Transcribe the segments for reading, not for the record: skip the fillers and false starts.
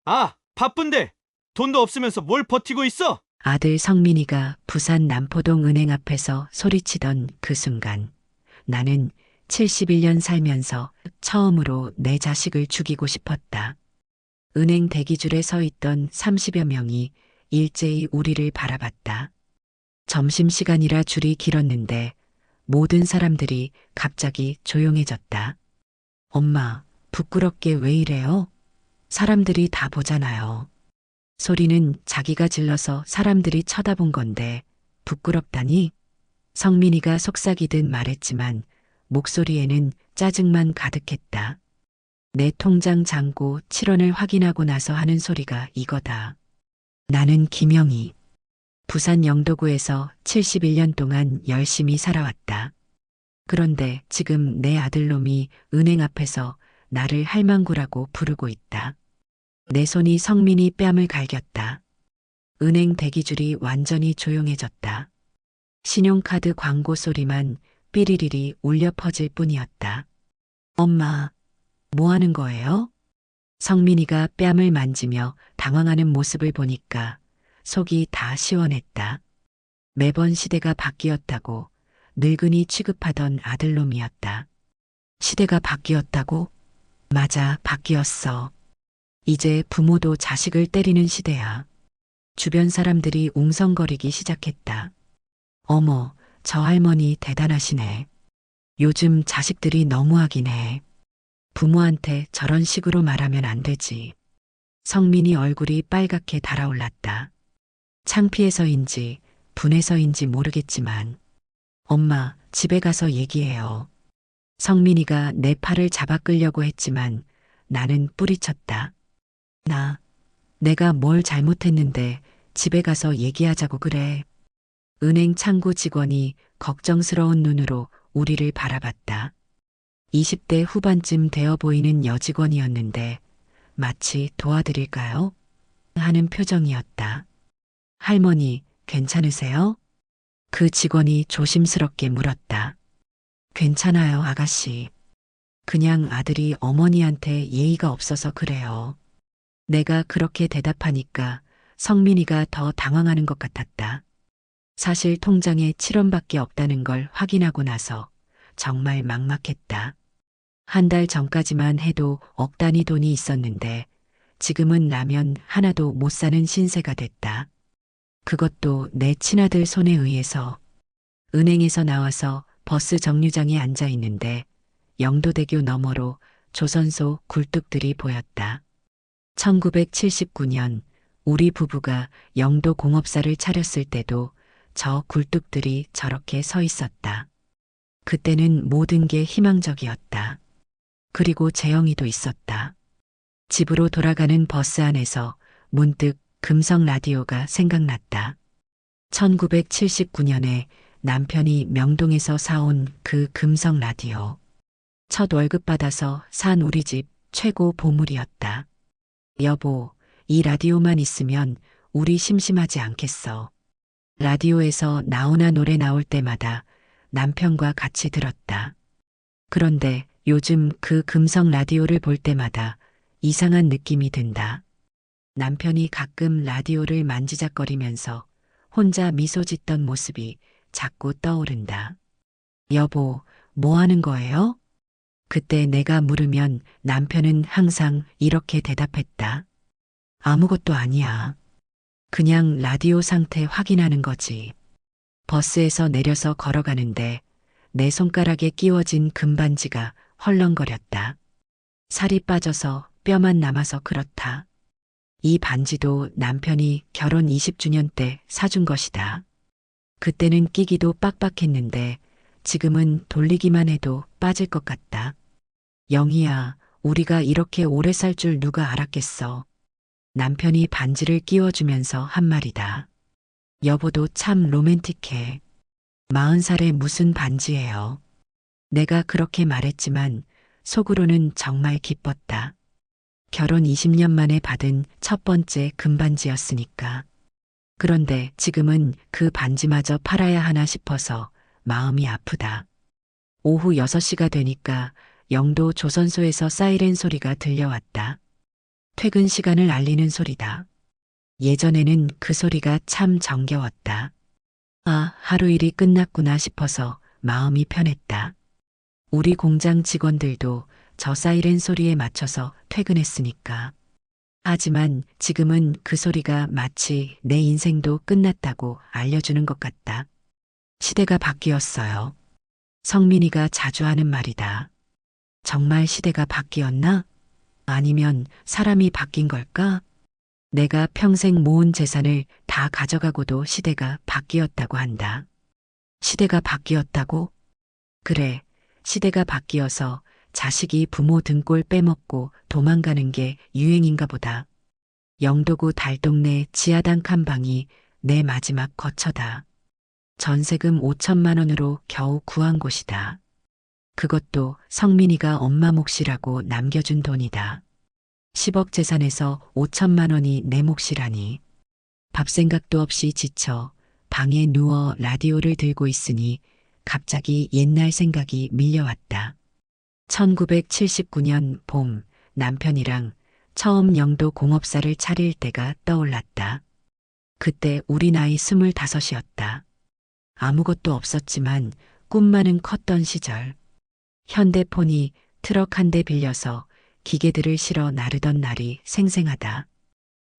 아, 바쁜데 돈도 없으면서 뭘 버티고 있어? 아들 성민이가 부산 남포동 은행 앞에서 소리치던 그 순간 나는 71년 살면서 처음으로 내 자식을 죽이고 싶었다. 은행 대기줄에 서 있던 30여 명이 일제히 우리를 바라봤다. 점심시간이라 줄이 길었는데 모든 사람들이 갑자기 조용해졌다. 엄마, 부끄럽게 왜 이래요? 사람들이 다 보잖아요. 소리는 자기가 질러서 사람들이 쳐다본 건데 부끄럽다니? 성민이가 속삭이듯 말했지만 목소리에는 짜증만 가득했다. 내 통장 잔고 7원을 확인하고 나서 하는 소리가 이거다. 나는 김영희. 부산 영도구에서 71년 동안 열심히 살아왔다. 그런데 지금 내 아들놈이 은행 앞에서 나를 할망구라고 부르고 있다. 내 손이 성민이 뺨을 갈겼다. 은행 대기줄이 완전히 조용해졌다. 신용카드 광고 소리만 삐리리리 울려 퍼질 뿐이었다. 엄마, 뭐 하는 거예요? 성민이가 뺨을 만지며 당황하는 모습을 보니까 속이 다 시원했다. 매번 시대가 바뀌었다고 늙은이 취급하던 아들놈이었다. 시대가 바뀌었다고? 맞아, 바뀌었어. 이제 부모도 자식을 때리는 시대야. 주변 사람들이 웅성거리기 시작했다. 어머, 저 할머니 대단하시네. 요즘 자식들이 너무하긴 해. 부모한테 저런 식으로 말하면 안 되지. 성민이 얼굴이 빨갛게 달아올랐다. 창피해서인지 분해서인지 모르겠지만 엄마, 집에 가서 얘기해요. 성민이가 내 팔을 잡아 끌려고 했지만 나는 뿌리쳤다. 내가 뭘 잘못했는데 집에 가서 얘기하자고 그래. 은행 창구 직원이 걱정스러운 눈으로 우리를 바라봤다. 20대 후반쯤 되어 보이는 여직원이었는데 마치 도와드릴까요? 하는 표정이었다. 할머니, 괜찮으세요? 그 직원이 조심스럽게 물었다. 괜찮아요, 아가씨. 그냥 아들이 어머니한테 예의가 없어서 그래요. 내가 그렇게 대답하니까 성민이가 더 당황하는 것 같았다. 사실 통장에 7원밖에 없다는 걸 확인하고 나서 정말 막막했다. 한 달 전까지만 해도 억 단위 돈이 있었는데 지금은 라면 하나도 못 사는 신세가 됐다. 그것도 내 친아들 손에 의해서. 은행에서 나와서 버스 정류장에 앉아 있는데 영도대교 너머로 조선소 굴뚝들이 보였다. 1979년 우리 부부가 영도 공업사를 차렸을 때도 저 굴뚝들이 저렇게 서 있었다. 그때는 모든 게 희망적이었다. 그리고 재영이도 있었다. 집으로 돌아가는 버스 안에서 문득 금성 라디오가 생각났다. 1979년에 남편이 명동에서 사온 그 금성 라디오. 첫 월급 받아서 산 우리 집 최고 보물이었다. 여보, 이 라디오만 있으면 우리 심심하지 않겠어. 라디오에서 나훈아 노래 나올 때마다 남편과 같이 들었다. 그런데 요즘 그 금성 라디오를 볼 때마다 이상한 느낌이 든다. 남편이 가끔 라디오를 만지작거리면서 혼자 미소 짓던 모습이 자꾸 떠오른다. 여보, 뭐 하는 거예요? 그때 내가 물으면 남편은 항상 이렇게 대답했다. 아무것도 아니야. 그냥 라디오 상태 확인하는 거지. 버스에서 내려서 걸어가는데 내 손가락에 끼워진 금반지가 헐렁거렸다. 살이 빠져서 뼈만 남아서 그렇다. 이 반지도 남편이 결혼 20주년 때 사준 것이다. 그때는 끼기도 빡빡했는데 지금은 돌리기만 해도 빠질 것 같다. 영희야, 우리가 이렇게 오래 살 줄 누가 알았겠어. 남편이 반지를 끼워주면서 한 말이다. 여보도 참 로맨틱해. 40살에 무슨 반지예요. 내가 그렇게 말했지만 속으로는 정말 기뻤다. 결혼 20년 만에 받은 첫 번째 금반지였으니까. 그런데 지금은 그 반지마저 팔아야 하나 싶어서 마음이 아프다. 오후 6시가 되니까 영도 조선소에서 사이렌 소리가 들려왔다. 퇴근 시간을 알리는 소리다. 예전에는 그 소리가 참 정겨웠다. 아, 하루 일이 끝났구나 싶어서 마음이 편했다. 우리 공장 직원들도 저 사이렌 소리에 맞춰서 퇴근했으니까. 하지만 지금은 그 소리가 마치 내 인생도 끝났다고 알려주는 것 같다. 시대가 바뀌었어요. 성민이가 자주 하는 말이다. 정말 시대가 바뀌었나? 아니면 사람이 바뀐 걸까? 내가 평생 모은 재산을 다 가져가고도 시대가 바뀌었다고 한다. 시대가 바뀌었다고? 그래, 시대가 바뀌어서 자식이 부모 등골 빼먹고 도망가는 게 유행인가 보다. 영도구 달동네 지하당 칸방이 내 마지막 거처다. 전세금 5천만 원으로 겨우 구한 곳이다. 그것도 성민이가 엄마 몫이라고 남겨준 돈이다. 10억 재산에서 5천만 원이 내 몫이라니. 밥 생각도 없이 지쳐 방에 누워 라디오를 들고 있으니 갑자기 옛날 생각이 밀려왔다. 1979년 봄 남편이랑 처음 영도 공업사를 차릴 때가 떠올랐다. 그때 우리 나이 25이었다. 아무것도 없었지만 꿈만은 컸던 시절. 현대폰이 트럭 한 대 빌려서 기계들을 실어 나르던 날이 생생하다.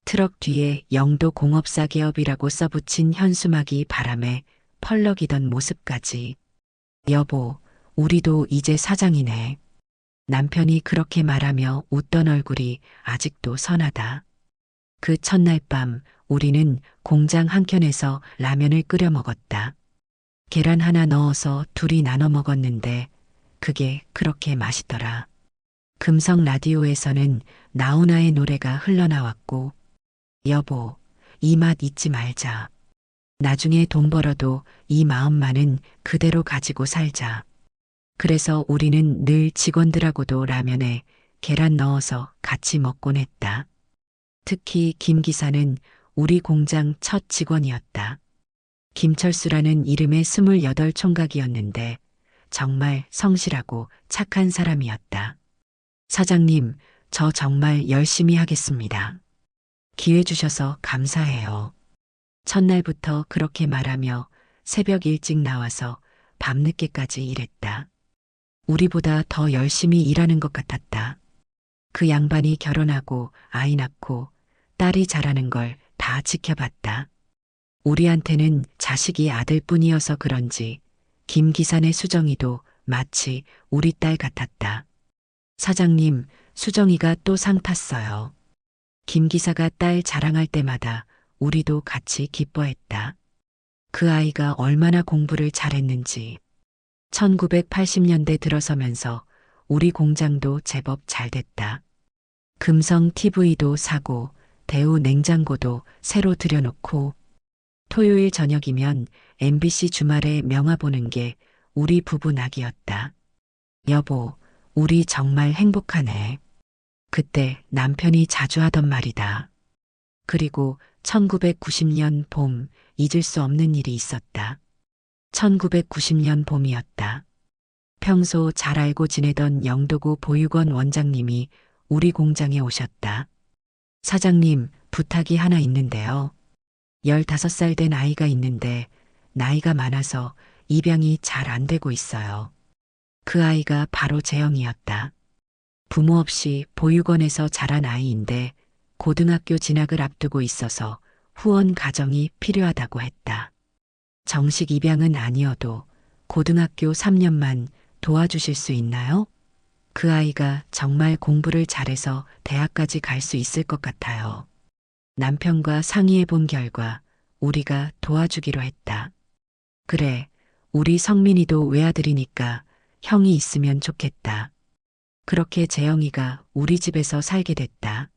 트럭 뒤에 영도 공업사 개업이라고 써붙인 현수막이 바람에 펄럭이던 모습까지. 여보, 우리도 이제 사장이네. 남편이 그렇게 말하며 웃던 얼굴이 아직도 선하다. 그 첫날 밤 우리는 공장 한켠에서 라면을 끓여 먹었다. 계란 하나 넣어서 둘이 나눠 먹었는데 그게 그렇게 맛있더라. 금성 라디오에서는 나훈아의 노래가 흘러나왔고, 여보, 이 맛 잊지 말자. 나중에 돈 벌어도 이 마음만은 그대로 가지고 살자. 그래서 우리는 늘 직원들하고도 라면에 계란 넣어서 같이 먹곤 했다. 특히 김 기사는 우리 공장 첫 직원이었다. 김철수라는 이름의 28총각이었는데 정말 성실하고 착한 사람이었다. 사장님, 저 정말 열심히 하겠습니다. 기회 주셔서 감사해요. 첫날부터 그렇게 말하며 새벽 일찍 나와서 밤늦게까지 일했다. 우리보다 더 열심히 일하는 것 같았다. 그 양반이 결혼하고 아이 낳고 딸이 자라는 걸 다 지켜봤다. 우리한테는 자식이 아들뿐이어서 그런지 김 기사네 수정이도 마치 우리 딸 같았다. 사장님, 수정이가 또 상 탔어요. 김 기사가 딸 자랑할 때마다 우리도 같이 기뻐했다. 그 아이가 얼마나 공부를 잘했는지. 1980년대 들어서면서 우리 공장도 제법 잘 됐다. 금성 TV도 사고 대우 냉장고도 새로 들여놓고 토요일 저녁이면 MBC 주말에 명화 보는 게 우리 부부 낙이었다. 여보, 우리 정말 행복하네. 그때 남편이 자주 하던 말이다. 그리고 1990년 봄 잊을 수 없는 일이 있었다. 1990년 봄이었다. 평소 잘 알고 지내던 영도구 보육원 원장님이 우리 공장에 오셨다. 사장님, 부탁이 하나 있는데요. 15살 된 아이가 있는데 나이가 많아서 입양이 잘 안 되고 있어요. 그 아이가 바로 재영이었다. 부모 없이 보육원에서 자란 아이인데 고등학교 진학을 앞두고 있어서 후원 가정이 필요하다고 했다. 정식 입양은 아니어도 고등학교 3년만 도와주실 수 있나요? 그 아이가 정말 공부를 잘해서 대학까지 갈 수 있을 것 같아요. 남편과 상의해 본 결과 우리가 도와주기로 했다. 그래, 우리 성민이도 외아들이니까 형이 있으면 좋겠다. 그렇게 재영이가 우리 집에서 살게 됐다.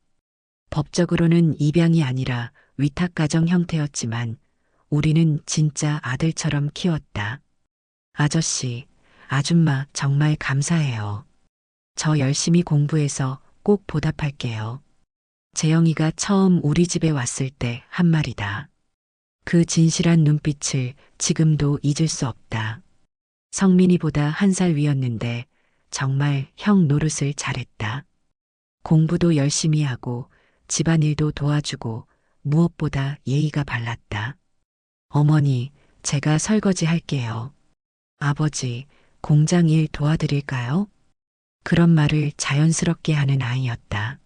법적으로는 입양이 아니라 위탁가정 형태였지만 우리는 진짜 아들처럼 키웠다. 아저씨, 아줌마 정말 감사해요. 저 열심히 공부해서 꼭 보답할게요. 재영이가 처음 우리 집에 왔을 때 한 말이다. 그 진실한 눈빛을 지금도 잊을 수 없다. 성민이보다 1살 위였는데 정말 형 노릇을 잘했다. 공부도 열심히 하고 집안일도 도와주고 무엇보다 예의가 발랐다. 어머니, 제가 설거지 할게요. 아버지, 공장 일 도와드릴까요? 그런 말을 자연스럽게 하는 아이였다.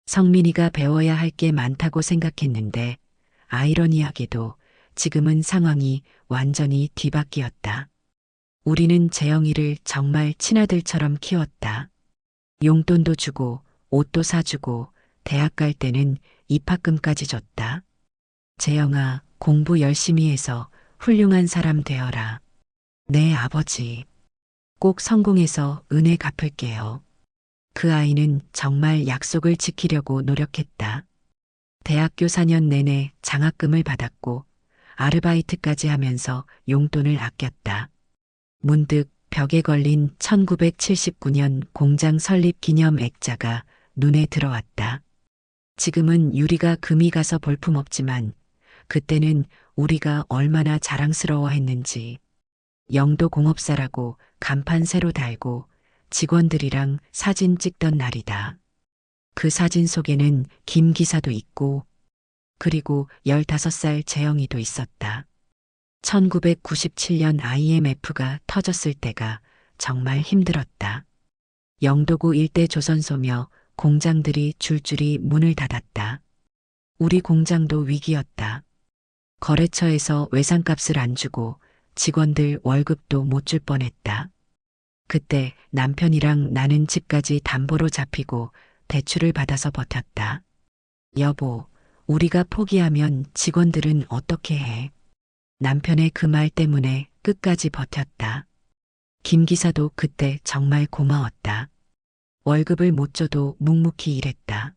성민이가 배워야 할 게 많다고 생각했는데 아이러니하게도 지금은 상황이 완전히 뒤바뀌었다. 우리는 재영이를 정말 친아들처럼 키웠다. 용돈도 주고 옷도 사주고 대학 갈 때는 입학금까지 줬다. 재영아, 공부 열심히 해서 훌륭한 사람 되어라. 네, 아버지. 꼭 성공해서 은혜 갚을게요. 그 아이는 정말 약속을 지키려고 노력했다. 대학교 4년 내내 장학금을 받았고 아르바이트까지 하면서 용돈을 아꼈다. 문득 벽에 걸린 1979년 공장 설립 기념 액자가 눈에 들어왔다. 지금은 유리가 금이 가서 볼품없지만 그때는 우리가 얼마나 자랑스러워했는지. 영도공업사라고 간판 새로 달고 직원들이랑 사진 찍던 날이다. 그 사진 속에는 김 기사도 있고 그리고 15살 재영이도 있었다. 1997년 IMF가 터졌을 때가 정말 힘들었다. 영도구 일대 조선소며 공장들이 줄줄이 문을 닫았다. 우리 공장도 위기였다. 거래처에서 외상값을 안 주고 직원들 월급도 못 줄 뻔했다. 그때 남편이랑 나는 집까지 담보로 잡히고 대출을 받아서 버텼다. 여보, 우리가 포기하면 직원들은 어떻게 해? 남편의 그 말 때문에 끝까지 버텼다. 김 기사도 그때 정말 고마웠다. 월급을 못 줘도 묵묵히 일했다.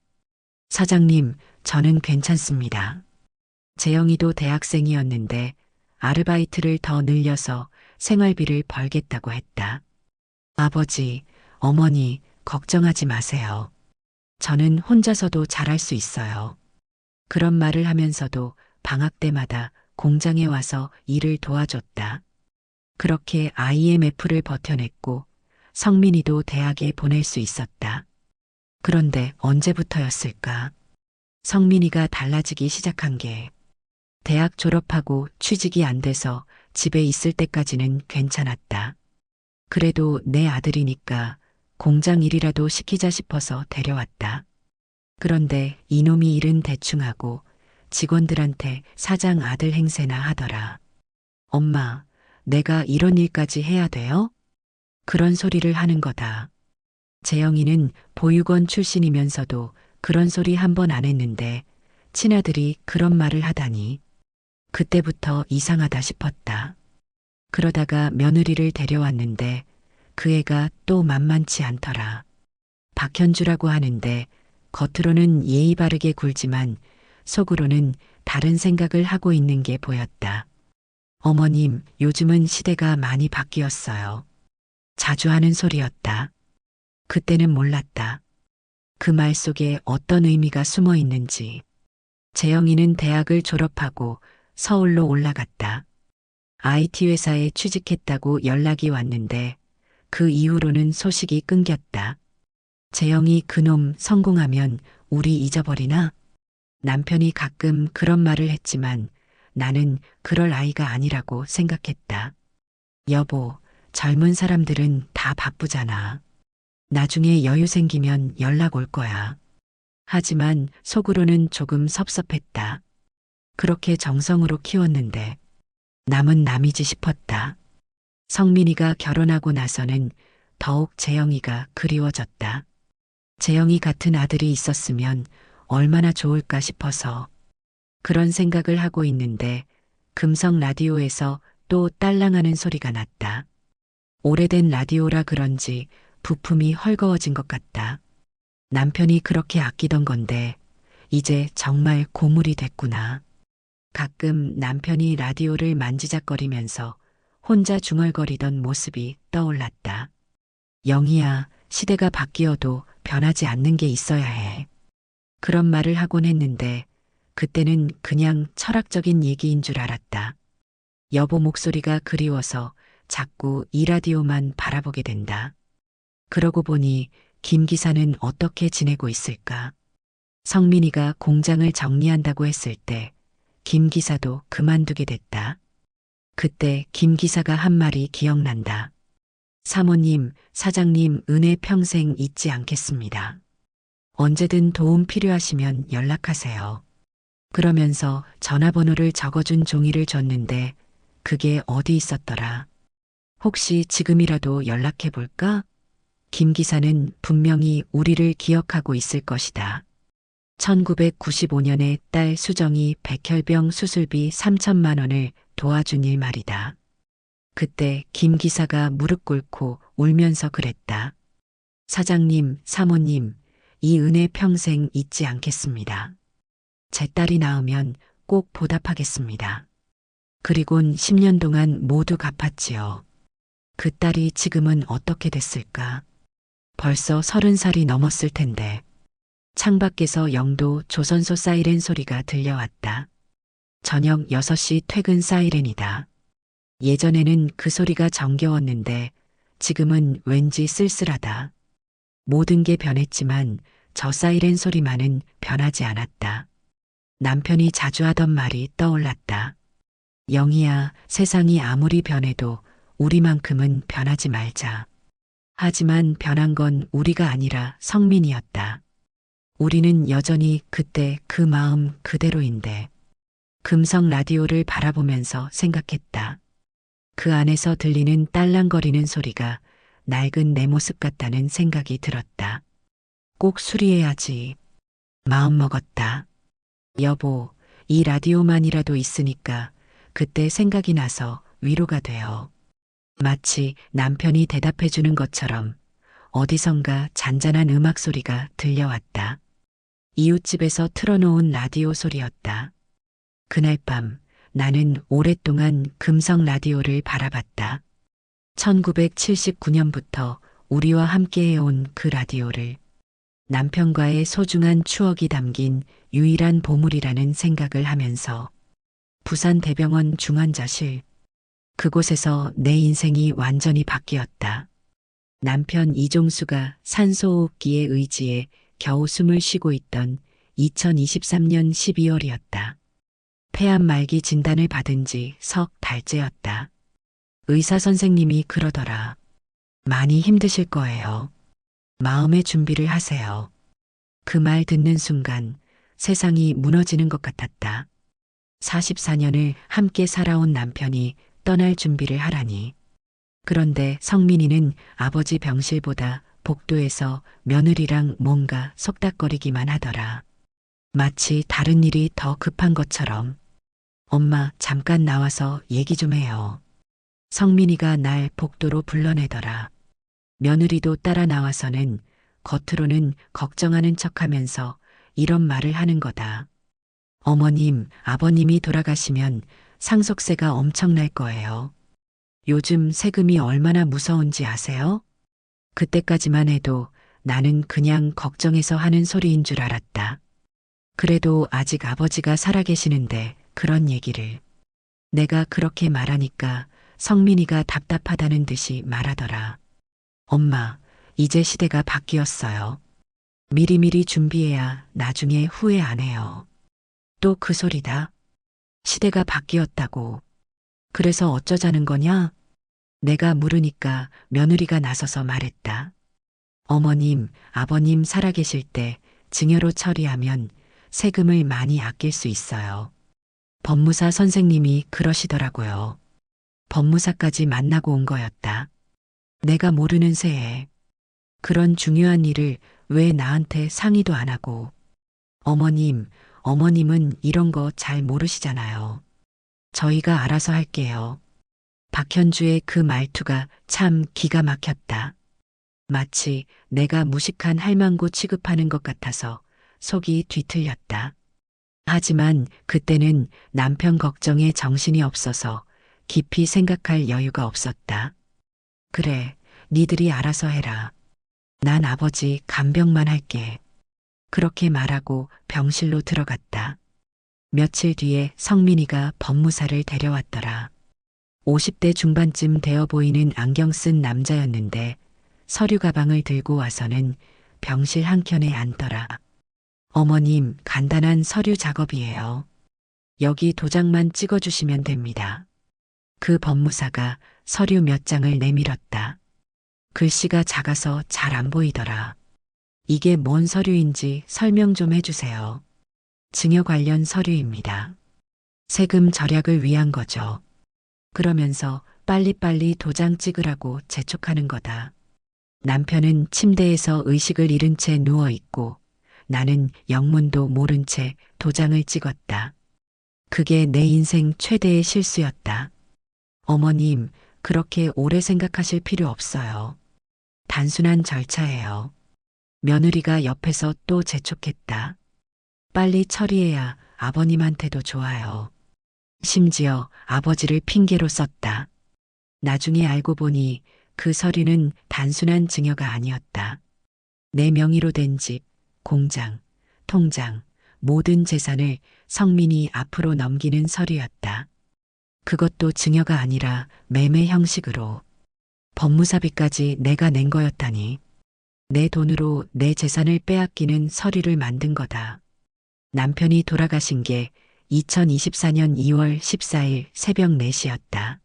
사장님, 저는 괜찮습니다. 재영이도 대학생이었는데 아르바이트를 더 늘려서 생활비를 벌겠다고 했다. 아버지, 어머니, 걱정하지 마세요. 저는 혼자서도 잘할 수 있어요. 그런 말을 하면서도 방학 때마다 공장에 와서 일을 도와줬다. 그렇게 IMF를 버텨냈고 성민이도 대학에 보낼 수 있었다. 그런데 언제부터였을까? 성민이가 달라지기 시작한 게 대학 졸업하고 취직이 안 돼서 집에 있을 때까지는 괜찮았다. 그래도 내 아들이니까 공장 일이라도 시키자 싶어서 데려왔다. 그런데 이놈이 일은 대충 하고 직원들한테 사장 아들 행세나 하더라. 엄마, 내가 이런 일까지 해야 돼요? 그런 소리를 하는 거다. 재영이는 보육원 출신이면서도 그런 소리 한 번 안 했는데 친아들이 그런 말을 하다니 그때부터 이상하다 싶었다. 그러다가 며느리를 데려왔는데 그 애가 또 만만치 않더라. 박현주라고 하는데 겉으로는 예의 바르게 굴지만 속으로는 다른 생각을 하고 있는 게 보였다. 어머님, 요즘은 시대가 많이 바뀌었어요. 자주 하는 소리였다. 그때는 몰랐다. 그 말 속에 어떤 의미가 숨어 있는지. 재영이는 대학을 졸업하고 서울로 올라갔다. IT 회사에 취직했다고 연락이 왔는데 그 이후로는 소식이 끊겼다. 재영이 그놈 성공하면 우리 잊어버리나? 남편이 가끔 그런 말을 했지만 나는 그럴 아이가 아니라고 생각했다. 여보, 젊은 사람들은 다 바쁘잖아. 나중에 여유 생기면 연락 올 거야. 하지만 속으로는 조금 섭섭했다. 그렇게 정성으로 키웠는데 남은 남이지 싶었다. 성민이가 결혼하고 나서는 더욱 재영이가 그리워졌다. 재영이 같은 아들이 있었으면 얼마나 좋을까 싶어서 그런 생각을 하고 있는데 금성 라디오에서 또 딸랑하는 소리가 났다. 오래된 라디오라 그런지 부품이 헐거워진 것 같다. 남편이 그렇게 아끼던 건데 이제 정말 고물이 됐구나. 가끔 남편이 라디오를 만지작거리면서 혼자 중얼거리던 모습이 떠올랐다. 영희야, 시대가 바뀌어도 변하지 않는 게 있어야 해. 그런 말을 하곤 했는데 그때는 그냥 철학적인 얘기인 줄 알았다. 여보 목소리가 그리워서 자꾸 이 라디오만 바라보게 된다. 그러고 보니 김 기사는 어떻게 지내고 있을까? 성민이가 공장을 정리한다고 했을 때 김 기사도 그만두게 됐다. 그때 김 기사가 한 말이 기억난다. 사모님, 사장님 은혜 평생 잊지 않겠습니다. 언제든 도움 필요하시면 연락하세요. 그러면서 전화번호를 적어준 종이를 줬는데 그게 어디 있었더라. 혹시 지금이라도 연락해 볼까? 김 기사는 분명히 우리를 기억하고 있을 것이다. 1995년에 딸 수정이 백혈병 수술비 3천만 원을 도와준 일 말이다. 그때 김 기사가 무릎 꿇고 울면서 그랬다. 사장님, 사모님, 이 은혜 평생 잊지 않겠습니다. 제 딸이 낳으면 꼭 보답하겠습니다. 그리곤 10년 동안 모두 갚았지요. 그 딸이 지금은 어떻게 됐을까? 벌써 30살이 넘었을 텐데. 창밖에서 영도 조선소 사이렌 소리가 들려왔다. 저녁 6시 퇴근 사이렌이다. 예전에는 그 소리가 정겨웠는데 지금은 왠지 쓸쓸하다. 모든 게 변했지만 저 사이렌 소리만은 변하지 않았다. 남편이 자주 하던 말이 떠올랐다. 영희야, 세상이 아무리 변해도 우리만큼은 변하지 말자. 하지만 변한 건 우리가 아니라 성민이었다. 우리는 여전히 그때 그 마음 그대로인데. 금성 라디오를 바라보면서 생각했다. 그 안에서 들리는 딸랑거리는 소리가 낡은 내 모습 같다는 생각이 들었다. 꼭 수리해야지. 마음먹었다. 여보, 이 라디오만이라도 있으니까 그때 생각이 나서 위로가 돼요. 마치 남편이 대답해주는 것처럼 어디선가 잔잔한 음악 소리가 들려왔다. 이웃집에서 틀어놓은 라디오 소리였다. 그날 밤 나는 오랫동안 금성 라디오를 바라봤다. 1979년부터 우리와 함께해온 그 라디오를 남편과의 소중한 추억이 담긴 유일한 보물이라는 생각을 하면서 부산 대병원 중환자실 그곳에서 내 인생이 완전히 바뀌었다. 남편 이종수가 산소호흡기에 의지해 겨우 숨을 쉬고 있던 2023년 12월이었다. 폐암 말기 진단을 받은 지 석 달째였다. 의사 선생님이 그러더라. 많이 힘드실 거예요. 마음의 준비를 하세요. 그 말 듣는 순간 세상이 무너지는 것 같았다. 44년을 함께 살아온 남편이 떠날 준비를 하라니. 그런데 성민이는 아버지 병실보다 복도에서 며느리랑 뭔가 속닥거리기만 하더라. 마치 다른 일이 더 급한 것처럼. 엄마, 잠깐 나와서 얘기 좀 해요. 성민이가 날 복도로 불러내더라. 며느리도 따라 나와서는 겉으로는 걱정하는 척하면서 이런 말을 하는 거다. 어머님, 아버님이 돌아가시면 상속세가 엄청날 거예요. 요즘 세금이 얼마나 무서운지 아세요? 그때까지만 해도 나는 그냥 걱정해서 하는 소리인 줄 알았다. 그래도 아직 아버지가 살아계시는데 그런 얘기를. 내가 그렇게 말하니까 성민이가 답답하다는 듯이 말하더라. 엄마, 이제 시대가 바뀌었어요. 미리미리 준비해야 나중에 후회 안 해요. 또 그 소리다. 시대가 바뀌었다고. 그래서 어쩌자는 거냐? 내가 물으니까 며느리가 나서서 말했다. 어머님, 아버님 살아계실 때 증여로 처리하면 세금을 많이 아낄 수 있어요. 법무사 선생님이 그러시더라고요. 법무사까지 만나고 온 거였다. 내가 모르는 새에 그런 중요한 일을 왜 나한테 상의도 안 하고. 어머님은 이런 거 잘 모르시잖아요. 저희가 알아서 할게요. 박현주의 그 말투가 참 기가 막혔다. 마치 내가 무식한 할망구 취급하는 것 같아서 속이 뒤틀렸다. 하지만 그때는 남편 걱정에 정신이 없어서 깊이 생각할 여유가 없었다. 그래, 니들이 알아서 해라. 난 아버지 간병만 할게. 그렇게 말하고 병실로 들어갔다. 며칠 뒤에 성민이가 법무사를 데려왔더라. 50대 중반쯤 되어 보이는 안경 쓴 남자였는데 서류 가방을 들고 와서는 병실 한켠에 앉더라. 어머님, 간단한 서류 작업이에요. 여기 도장만 찍어주시면 됩니다. 그 법무사가 서류 몇 장을 내밀었다. 글씨가 작아서 잘 안 보이더라. 이게 뭔 서류인지 설명 좀 해주세요. 증여 관련 서류입니다. 세금 절약을 위한 거죠. 그러면서 빨리빨리 도장 찍으라고 재촉하는 거다. 남편은 침대에서 의식을 잃은 채 누워있고 나는 영문도 모른 채 도장을 찍었다. 그게 내 인생 최대의 실수였다. 어머님, 그렇게 오래 생각하실 필요 없어요. 단순한 절차예요. 며느리가 옆에서 또 재촉했다. 빨리 처리해야 아버님한테도 좋아요. 심지어 아버지를 핑계로 썼다. 나중에 알고 보니 그 서류는 단순한 증여가 아니었다. 내 명의로 된 집, 공장, 통장, 모든 재산을 성민이 앞으로 넘기는 서류였다. 그것도 증여가 아니라 매매 형식으로. 법무사비까지 내가 낸 거였다니. 내 돈으로 내 재산을 빼앗기는 서류를 만든 거다. 남편이 돌아가신 게 2024년 2월 14일 새벽 4시였다.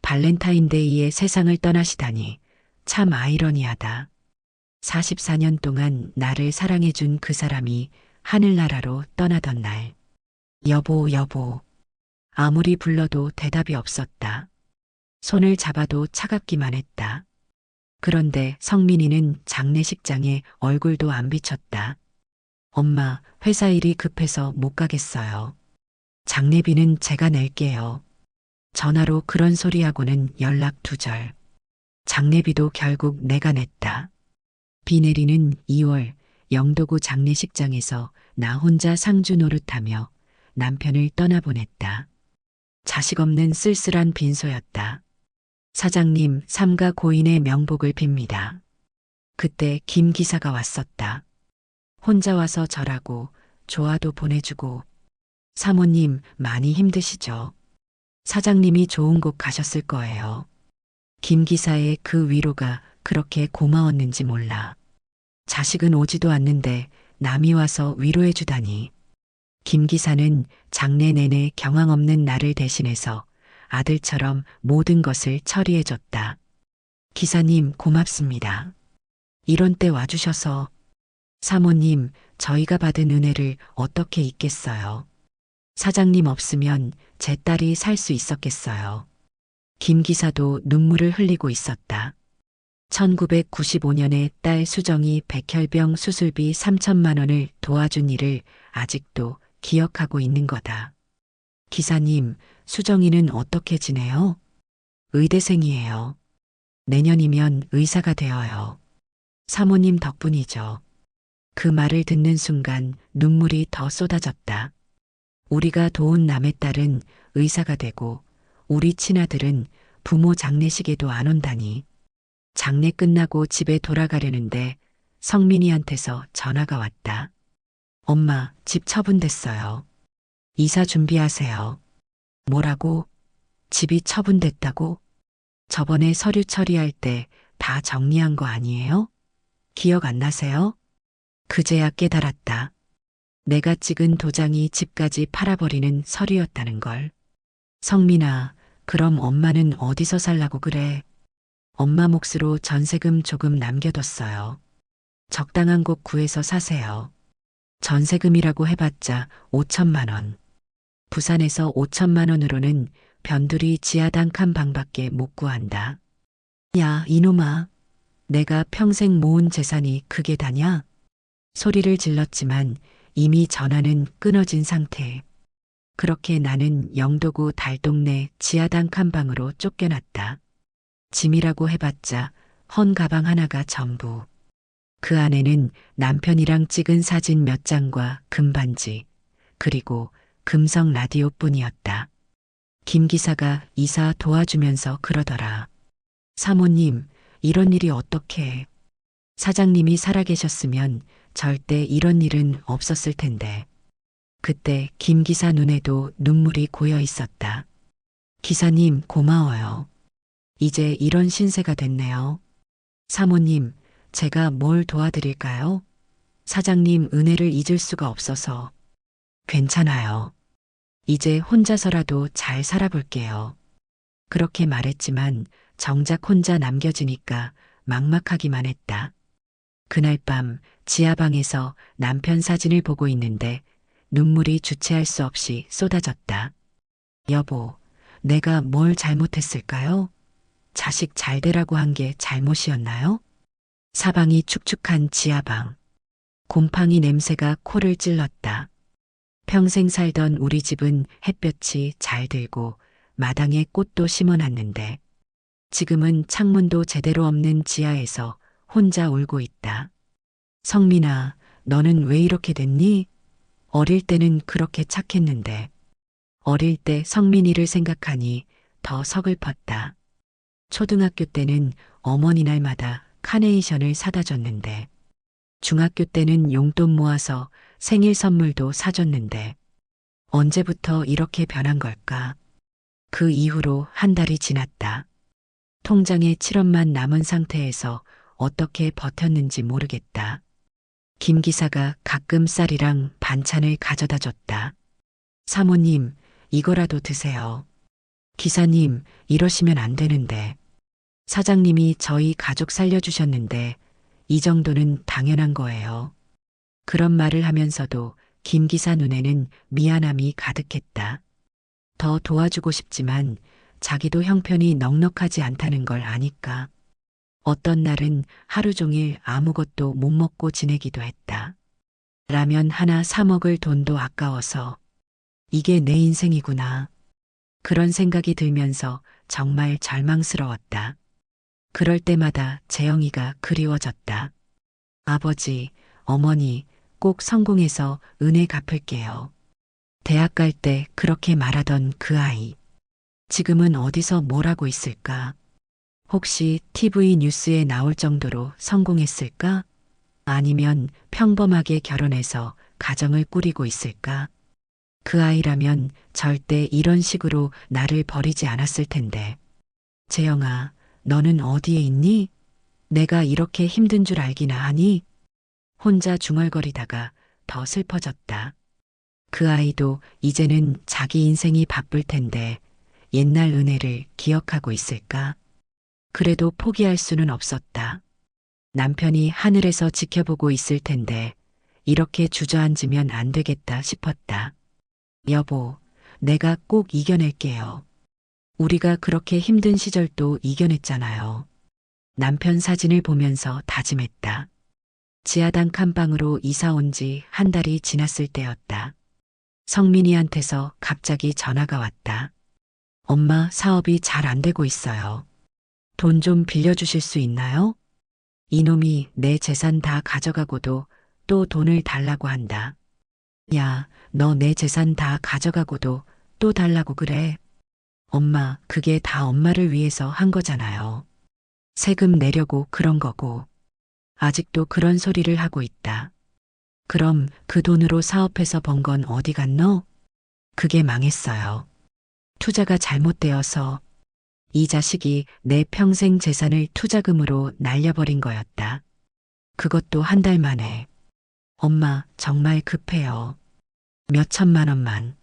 발렌타인데이에 세상을 떠나시다니 참 아이러니하다. 44년 동안 나를 사랑해준 그 사람이 하늘나라로 떠나던 날. 여보, 여보. 아무리 불러도 대답이 없었다. 손을 잡아도 차갑기만 했다. 그런데 성민이는 장례식장에 얼굴도 안 비쳤다. 엄마, 회사 일이 급해서 못 가겠어요. 장례비는 제가 낼게요. 전화로 그런 소리하고는 연락 두절. 장례비도 결국 내가 냈다. 비 내리는 2월 영도구 장례식장에서 나 혼자 상주 노릇하며 남편을 떠나보냈다. 자식 없는 쓸쓸한 빈소였다. 사장님, 삼가 고인의 명복을 빕니다. 그때 김 기사가 왔었다. 혼자 와서 절하고 조화도 보내주고. 사모님, 많이 힘드시죠? 사장님이 좋은 곳 가셨을 거예요. 김 기사의 그 위로가 그렇게 고마웠는지 몰라. 자식은 오지도 않는데 남이 와서 위로해 주다니. 김 기사는 장례 내내 경황 없는 나를 대신해서 아들처럼 모든 것을 처리해 줬다. 기사님, 고맙습니다. 이런 때 와주셔서. 사모님, 저희가 받은 은혜를 어떻게 잊겠어요. 사장님 없으면 제 딸이 살 수 있었겠어요. 김 기사도 눈물을 흘리고 있었다. 1995년에 딸 수정이 백혈병 수술비 3천만 원을 도와준 일을 아직도 기억하고 있는 거다. 기사님, 수정이는 어떻게 지내요? 의대생이에요. 내년이면 의사가 되어요. 사모님 덕분이죠. 그 말을 듣는 순간 눈물이 더 쏟아졌다. 우리가 도운 남의 딸은 의사가 되고 우리 친아들은 부모 장례식에도 안 온다니. 장례 끝나고 집에 돌아가려는데 성민이한테서 전화가 왔다. 엄마, 집 처분됐어요. 이사 준비하세요. 뭐라고? 집이 처분됐다고? 저번에 서류 처리할 때 다 정리한 거 아니에요? 기억 안 나세요? 그제야 깨달았다. 내가 찍은 도장이 집까지 팔아버리는 서류였다는 걸. 성민아, 그럼 엄마는 어디서 살라고 그래? 엄마 몫으로 전세금 조금 남겨뒀어요. 적당한 곳 구해서 사세요. 전세금이라고 해봤자 5천만 원. 부산에서 5천만 원으로는 변두리 지하당 칸 방밖에 못 구한다. 야, 이놈아. 내가 평생 모은 재산이 그게 다냐? 소리를 질렀지만 이미 전화는 끊어진 상태. 그렇게 나는 영도구 달동네 지하당 칸방으로 쫓겨났다. 짐이라고 해봤자 헌 가방 하나가 전부. 그 안에는 남편이랑 찍은 사진 몇 장과 금반지, 그리고 금성 라디오뿐이었다. 김 기사가 이사 도와주면서 그러더라. 사모님, 이런 일이 어떻게. 사장님이 살아계셨으면 절대 이런 일은 없었을 텐데. 그때 김 기사 눈에도 눈물이 고여 있었다. 기사님, 고마워요. 이제 이런 신세가 됐네요. 사모님, 제가 뭘 도와드릴까요? 사장님 은혜를 잊을 수가 없어서. 괜찮아요. 이제 혼자서라도 잘 살아볼게요. 그렇게 말했지만 정작 혼자 남겨지니까 막막하기만 했다. 그날 밤 지하방에서 남편 사진을 보고 있는데 눈물이 주체할 수 없이 쏟아졌다. 여보, 내가 뭘 잘못했을까요? 자식 잘 되라고 한 게 잘못이었나요? 사방이 축축한 지하방. 곰팡이 냄새가 코를 찔렀다. 평생 살던 우리 집은 햇볕이 잘 들고 마당에 꽃도 심어놨는데 지금은 창문도 제대로 없는 지하에서 혼자 울고 있다. 성민아, 너는 왜 이렇게 됐니? 어릴 때는 그렇게 착했는데 어릴 때 성민이를 생각하니 더 서글펐다. 초등학교 때는 어머니 날마다 카네이션을 사다 줬는데 중학교 때는 용돈 모아서 생일 선물도 사줬는데 언제부터 이렇게 변한 걸까? 그 이후로 한 달이 지났다. 통장에 7원만 남은 상태에서 어떻게 버텼는지 모르겠다. 김 기사가 가끔 쌀이랑 반찬을 가져다 줬다. 사모님, 이거라도 드세요. 기사님, 이러시면 안 되는데. 사장님이 저희 가족 살려주셨는데 이 정도는 당연한 거예요. 그런 말을 하면서도 김 기사 눈에는 미안함이 가득했다. 더 도와주고 싶지만 자기도 형편이 넉넉하지 않다는 걸 아니까. 어떤 날은 하루 종일 아무것도 못 먹고 지내기도 했다. 라면 하나 사 먹을 돈도 아까워서 이게 내 인생이구나. 그런 생각이 들면서 정말 절망스러웠다. 그럴 때마다 재영이가 그리워졌다. 아버지, 어머니, 꼭 성공해서 은혜 갚을게요. 대학 갈 때 그렇게 말하던 그 아이. 지금은 어디서 뭘 하고 있을까? 혹시 TV 뉴스에 나올 정도로 성공했을까? 아니면 평범하게 결혼해서 가정을 꾸리고 있을까? 그 아이라면 절대 이런 식으로 나를 버리지 않았을 텐데. 재영아, 너는 어디에 있니? 내가 이렇게 힘든 줄 알기나 하니? 혼자 중얼거리다가 더 슬퍼졌다. 그 아이도 이제는 자기 인생이 바쁠 텐데 옛날 은혜를 기억하고 있을까? 그래도 포기할 수는 없었다. 남편이 하늘에서 지켜보고 있을 텐데 이렇게 주저앉으면 안 되겠다 싶었다. 여보, 내가 꼭 이겨낼게요. 우리가 그렇게 힘든 시절도 이겨냈잖아요. 남편 사진을 보면서 다짐했다. 지하당 칸방으로 이사 온 지 한 달이 지났을 때였다. 성민이한테서 갑자기 전화가 왔다. 엄마, 사업이 잘 안 되고 있어요. 돈 좀 빌려주실 수 있나요? 이놈이 내 재산 다 가져가고도 또 돈을 달라고 한다. 야, 너 내 재산 다 가져가고도 또 달라고 그래. 엄마, 그게 다 엄마를 위해서 한 거잖아요. 세금 내려고 그런 거고. 아직도 그런 소리를 하고 있다. 그럼 그 돈으로 사업해서 번 건 어디 갔노? 그게 망했어요. 투자가 잘못되어서 이 자식이 내 평생 재산을 투자금으로 날려버린 거였다. 그것도 한 달 만에. 엄마, 정말 급해요. 몇 천만 원만.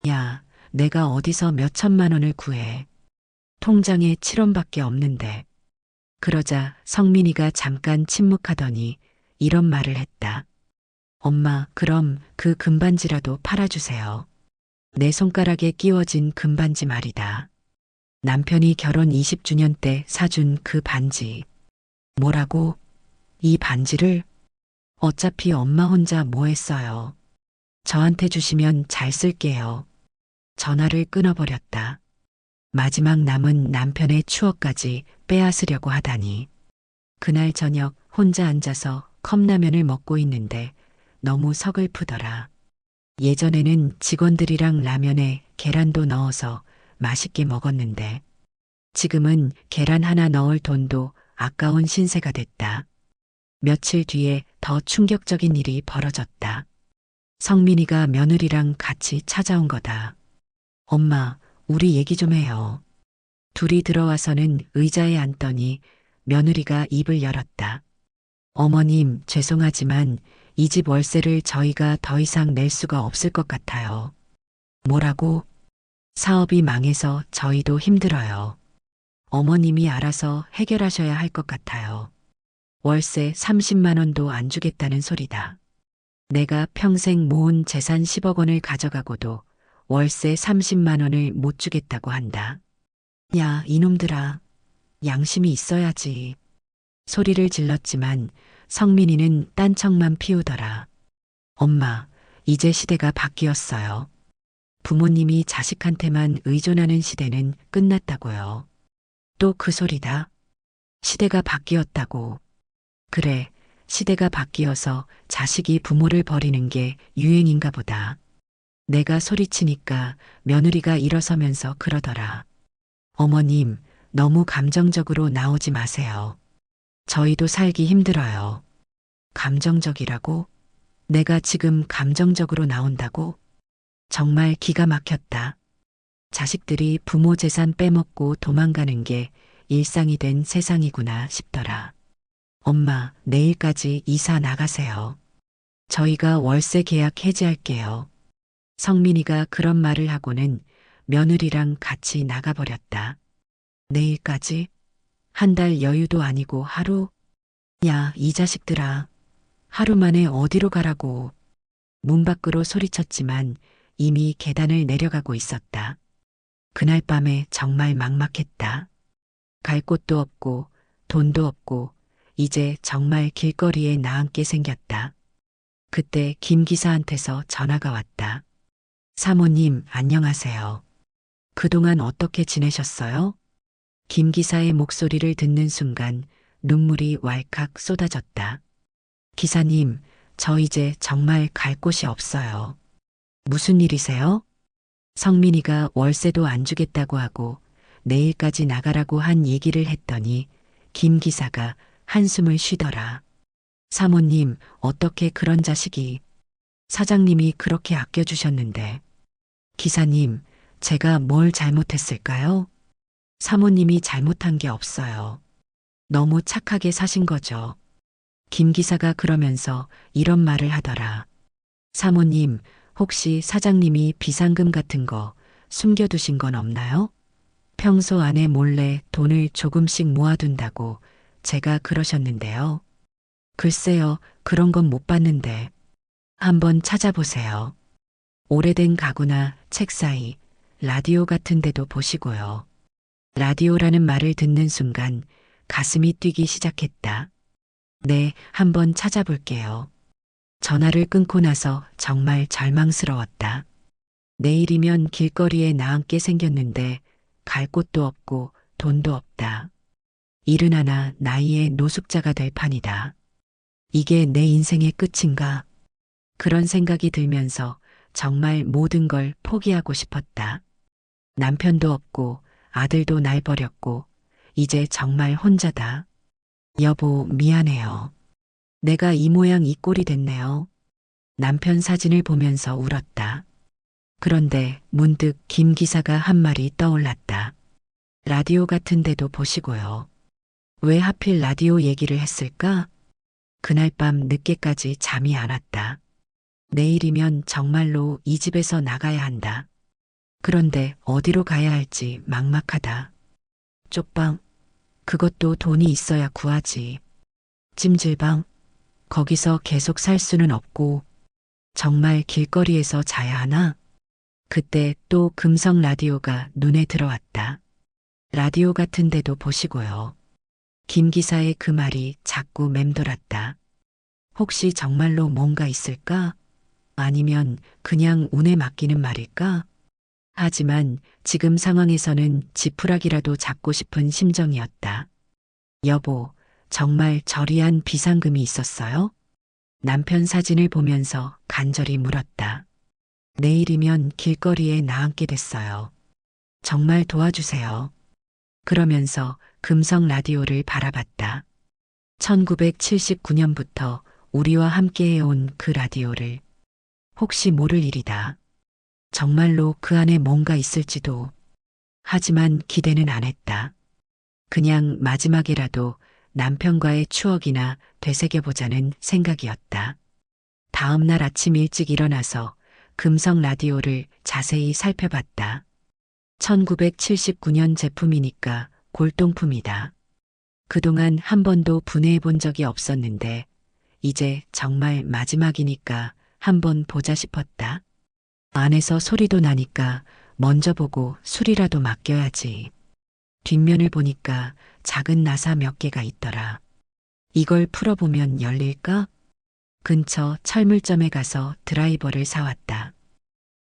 야, 내가 어디서 몇 천만 원을 구해. 통장에 7원밖에 없는데. 그러자 성민이가 잠깐 침묵하더니 이런 말을 했다. 엄마, 그럼 그 금반지라도 팔아주세요. 내 손가락에 끼워진 금반지 말이다. 남편이 결혼 20주년 때 사준 그 반지. 뭐라고? 이 반지를? 어차피 엄마 혼자 뭐 했어요. 저한테 주시면 잘 쓸게요. 전화를 끊어버렸다. 마지막 남은 남편의 추억까지 빼앗으려고 하다니. 그날 저녁 혼자 앉아서 컵라면을 먹고 있는데 너무 서글프더라. 예전에는 직원들이랑 라면에 계란도 넣어서 맛있게 먹었는데 지금은 계란 하나 넣을 돈도 아까운 신세가 됐다. 며칠 뒤에 더 충격적인 일이 벌어졌다. 성민이가 며느리랑 같이 찾아온 거다. 엄마, 우리 얘기 좀 해요. 둘이 들어와서는 의자에 앉더니 며느리가 입을 열었다. 어머님, 죄송하지만 이 집 월세를 저희가 더 이상 낼 수가 없을 것 같아요. 뭐라고? 사업이 망해서 저희도 힘들어요. 어머님이 알아서 해결하셔야 할 것 같아요. 월세 30만 원도 안 주겠다는 소리다. 내가 평생 모은 재산 10억 원을 가져가고도 월세 30만 원을 못 주겠다고 한다. 야, 이놈들아. 양심이 있어야지. 소리를 질렀지만 성민이는 딴청만 피우더라. 엄마, 이제 시대가 바뀌었어요. 부모님이 자식한테만 의존하는 시대는 끝났다고요. 또 그 소리다. 시대가 바뀌었다고. 그래, 시대가 바뀌어서 자식이 부모를 버리는 게 유행인가 보다. 내가 소리치니까 며느리가 일어서면서 그러더라. 어머님, 너무 감정적으로 나오지 마세요. 저희도 살기 힘들어요. 감정적이라고? 내가 지금 감정적으로 나온다고? 정말 기가 막혔다. 자식들이 부모 재산 빼먹고 도망가는 게 일상이 된 세상이구나 싶더라. 엄마, 내일까지 이사 나가세요. 저희가 월세 계약 해지할게요. 성민이가 그런 말을 하고는 며느리랑 같이 나가버렸다. 내일까지? 한 달 여유도 아니고 하루? 야, 이 자식들아. 하루 만에 어디로 가라고. 문 밖으로 소리쳤지만 이미 계단을 내려가고 있었다. 그날 밤에 정말 막막했다. 갈 곳도 없고 돈도 없고 이제 정말 길거리에 나앉게 생겼다. 그때 김 기사한테서 전화가 왔다. 사모님, 안녕하세요. 그동안 어떻게 지내셨어요? 김 기사의 목소리를 듣는 순간 눈물이 왈칵 쏟아졌다. 기사님, 저 이제 정말 갈 곳이 없어요. 무슨 일이세요? 성민이가 월세도 안 주겠다고 하고 내일까지 나가라고 한 얘기를 했더니 김 기사가 한숨을 쉬더라. 사모님, 어떻게 그런 자식이. 사장님이 그렇게 아껴주셨는데. 기사님, 제가 뭘 잘못했을까요? 사모님이 잘못한 게 없어요. 너무 착하게 사신 거죠. 김 기사가 그러면서 이런 말을 하더라. 사모님, 혹시 사장님이 비상금 같은 거 숨겨두신 건 없나요? 평소 안에 몰래 돈을 조금씩 모아둔다고 제가 그러셨는데요. 글쎄요, 그런 건 못 봤는데. 한번 찾아보세요. 오래된 가구나 책 사이, 라디오 같은 데도 보시고요. 라디오라는 말을 듣는 순간 가슴이 뛰기 시작했다. 네, 한번 찾아볼게요. 전화를 끊고 나서 정말 절망스러웠다. 내일이면 길거리에 나앉게 생겼는데 갈 곳도 없고 돈도 없다. 일은 하나 나이에 노숙자가 될 판이다. 이게 내 인생의 끝인가? 그런 생각이 들면서 정말 모든 걸 포기하고 싶었다. 남편도 없고 아들도 날 버렸고 이제 정말 혼자다. 여보, 미안해요. 내가 이 모양 이 꼴이 됐네요. 남편 사진을 보면서 울었다. 그런데 문득 김 기사가 한 말이 떠올랐다. 라디오 같은 데도 보시고요. 왜 하필 라디오 얘기를 했을까? 그날 밤 늦게까지 잠이 안 왔다. 내일이면 정말로 이 집에서 나가야 한다. 그런데 어디로 가야 할지 막막하다. 쪽방? 그것도 돈이 있어야 구하지. 찜질방? 거기서 계속 살 수는 없고. 정말 길거리에서 자야 하나? 그때 또 금성 라디오가 눈에 들어왔다. 라디오 같은 데도 보시고요. 김 기사의 그 말이 자꾸 맴돌았다. 혹시 정말로 뭔가 있을까? 아니면 그냥 운에 맡기는 말일까? 하지만 지금 상황에서는 지푸라기라도 잡고 싶은 심정이었다. 여보, 정말 저리한 비상금이 있었어요? 남편 사진을 보면서 간절히 물었다. 내일이면 길거리에 나앉게 됐어요. 정말 도와주세요. 그러면서 금성 라디오를 바라봤다. 1979년부터 우리와 함께 해온 그 라디오를. 혹시 모를 일이다. 정말로 그 안에 뭔가 있을지도. 하지만 기대는 안 했다. 그냥 마지막이라도 남편과의 추억이나 되새겨보자는 생각이었다. 다음 날 아침 일찍 일어나서 금성 라디오를 자세히 살펴봤다. 1979년 제품이니까 골동품이다. 그동안 한 번도 분해해 본 적이 없었는데 이제 정말 마지막이니까 한번 보자 싶었다. 안에서 소리도 나니까 먼저 보고 술이라도 맡겨야지. 뒷면을 보니까 작은 나사 몇 개가 있더라. 이걸 풀어보면 열릴까? 근처 철물점에 가서 드라이버를 사왔다.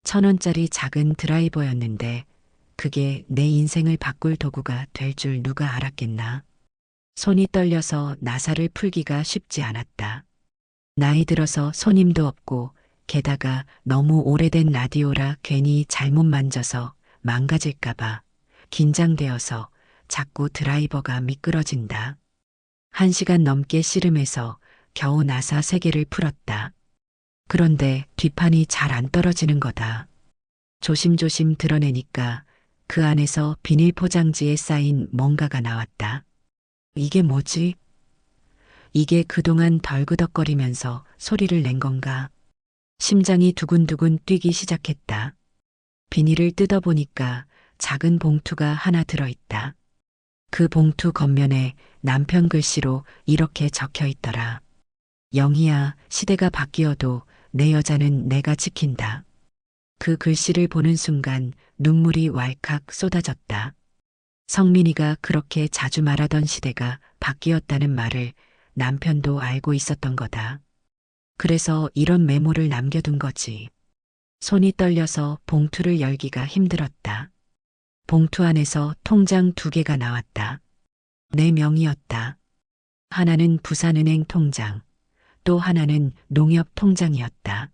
1,000원짜리 작은 드라이버였는데 그게 내 인생을 바꿀 도구가 될 줄 누가 알았겠나. 손이 떨려서 나사를 풀기가 쉽지 않았다. 나이 들어서 손님도 없고 게다가 너무 오래된 라디오라 괜히 잘못 만져서 망가질까봐 긴장되어서 자꾸 드라이버가 미끄러진다. 1시간 넘게 씨름해서 겨우 나사 3개를 풀었다. 그런데 뒷판이 잘 안 떨어지는 거다. 조심조심 드러내니까 그 안에서 비닐 포장지에 쌓인 뭔가가 나왔다. 이게 뭐지? 이게 그동안 덜그덕거리면서 소리를 낸 건가? 심장이 두근두근 뛰기 시작했다. 비닐을 뜯어보니까 작은 봉투가 하나 들어있다. 그 봉투 겉면에 남편 글씨로 이렇게 적혀 있더라. 영희야, 시대가 바뀌어도 내 여자는 내가 지킨다. 그 글씨를 보는 순간 눈물이 왈칵 쏟아졌다. 성민이가 그렇게 자주 말하던 시대가 바뀌었다는 말을 남편도 알고 있었던 거다. 그래서 이런 메모를 남겨둔 거지. 손이 떨려서 봉투를 열기가 힘들었다. 봉투 안에서 통장 2개가 나왔다. 내 명의였다. 하나는 부산은행 통장, 또 하나는 농협 통장이었다.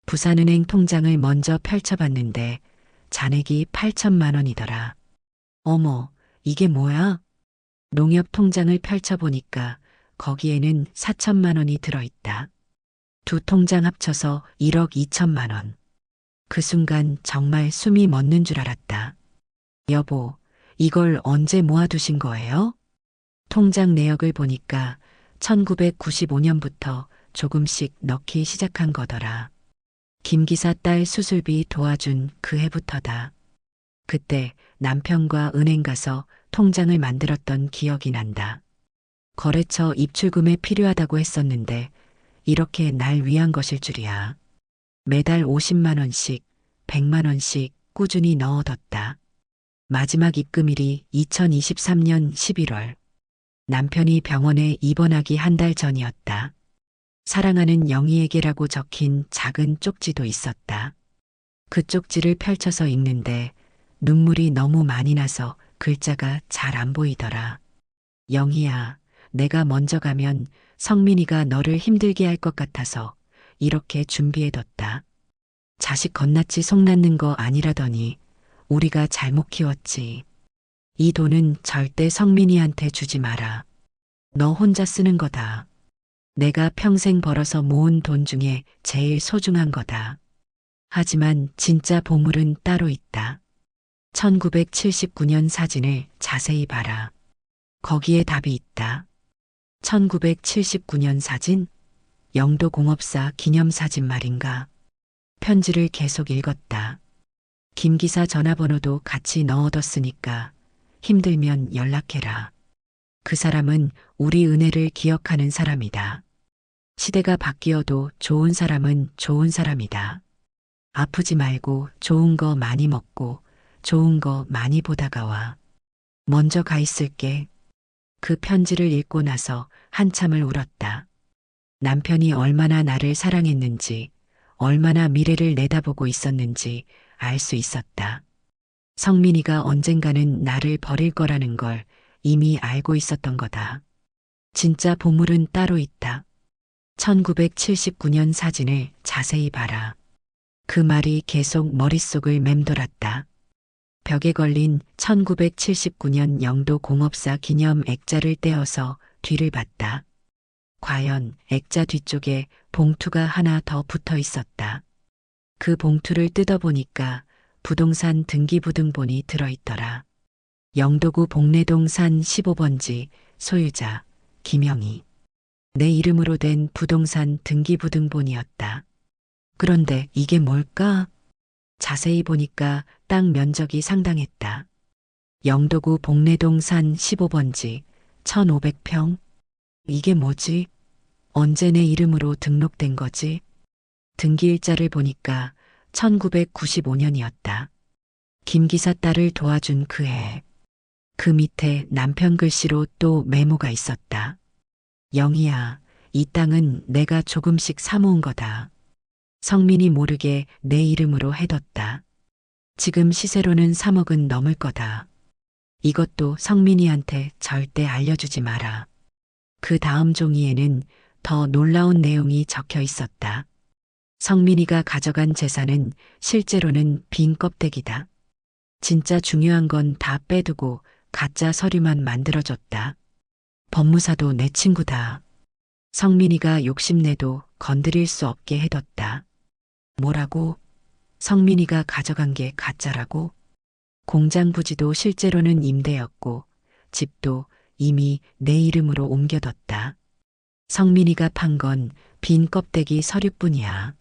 부산은행 통장을 먼저 펼쳐봤는데 잔액이 8천만 원이더라. 어머, 이게 뭐야? 농협 통장을 펼쳐보니까 거기에는 4천만 원이 들어있다. 두 통장 합쳐서 1억 2천만 원. 그 순간 정말 숨이 멎는 줄 알았다. 여보, 이걸 언제 모아두신 거예요? 통장 내역을 보니까 1995년부터 조금씩 넣기 시작한 거더라. 김 기사 딸 수술비 도와준 그 해부터다. 그때 남편과 은행 가서 통장을 만들었던 기억이 난다. 거래처 입출금에 필요하다고 했었는데 이렇게 날 위한 것일 줄이야. 매달 50만 원씩, 100만 원씩 꾸준히 넣어뒀다. 마지막 입금일이 2023년 11월. 남편이 병원에 입원하기 한 달 전이었다. 사랑하는 영희에게라고 적힌 작은 쪽지도 있었다. 그 쪽지를 펼쳐서 읽는데 눈물이 너무 많이 나서 글자가 잘 안 보이더라. 영희야, 내가 먼저 가면 성민이가 너를 힘들게 할 것 같아서 이렇게 준비해뒀다. 자식 겁나치 속 낳는 거 아니라더니 우리가 잘못 키웠지. 이 돈은 절대 성민이한테 주지 마라. 너 혼자 쓰는 거다. 내가 평생 벌어서 모은 돈 중에 제일 소중한 거다. 하지만 진짜 보물은 따로 있다. 1979년 사진을 자세히 봐라. 거기에 답이 있다. 1979년 사진? 영도공업사 기념사진 말인가? 편지를 계속 읽었다. 김 기사 전화번호도 같이 넣어뒀으니까 힘들면 연락해라. 그 사람은 우리 은혜를 기억하는 사람이다. 시대가 바뀌어도 좋은 사람은 좋은 사람이다. 아프지 말고 좋은 거 많이 먹고 좋은 거 많이 보다가 와. 먼저 가 있을게. 그 편지를 읽고 나서 한참을 울었다. 남편이 얼마나 나를 사랑했는지, 얼마나 미래를 내다보고 있었는지 알 수 있었다. 성민이가 언젠가는 나를 버릴 거라는 걸 이미 알고 있었던 거다. 진짜 보물은 따로 있다. 1979년 사진을 자세히 봐라. 그 말이 계속 머릿속을 맴돌았다. 벽에 걸린 1979년 영도공업사 기념 액자를 떼어서 뒤를 봤다. 과연 액자 뒤쪽에 봉투가 하나 더 붙어 있었다. 그 봉투를 뜯어보니까 부동산 등기부등본이 들어있더라. 영도구 복내동 산 15번지 소유자 김영희. 내 이름으로 된 부동산 등기부등본이었다. 그런데 이게 뭘까? 자세히 보니까 땅 면적이 상당했다. 영도구 복내동 산 15번지 1500평. 이게 뭐지? 언제 내 이름으로 등록된 거지? 등기일자를 보니까 1995년이었다. 김기사 딸을 도와준 그 해. 그 밑에 남편 글씨로 또 메모가 있었다. 영희야, 이 땅은 내가 조금씩 사모은 거다. 성민이 모르게 내 이름으로 해뒀다. 지금 시세로는 3억은 넘을 거다. 이것도 성민이한테 절대 알려주지 마라. 그 다음 종이에는 더 놀라운 내용이 적혀 있었다. 성민이가 가져간 재산은 실제로는 빈 껍데기다. 진짜 중요한 건 다 빼두고 가짜 서류만 만들어줬다. 법무사도 내 친구다. 성민이가 욕심내도 건드릴 수 없게 해뒀다. 뭐라고? 성민이가 가져간 게 가짜라고? 공장 부지도 실제로는 임대였고 집도 이미 내 이름으로 옮겨뒀다. 성민이가 판 건 빈 껍데기 서류뿐이야.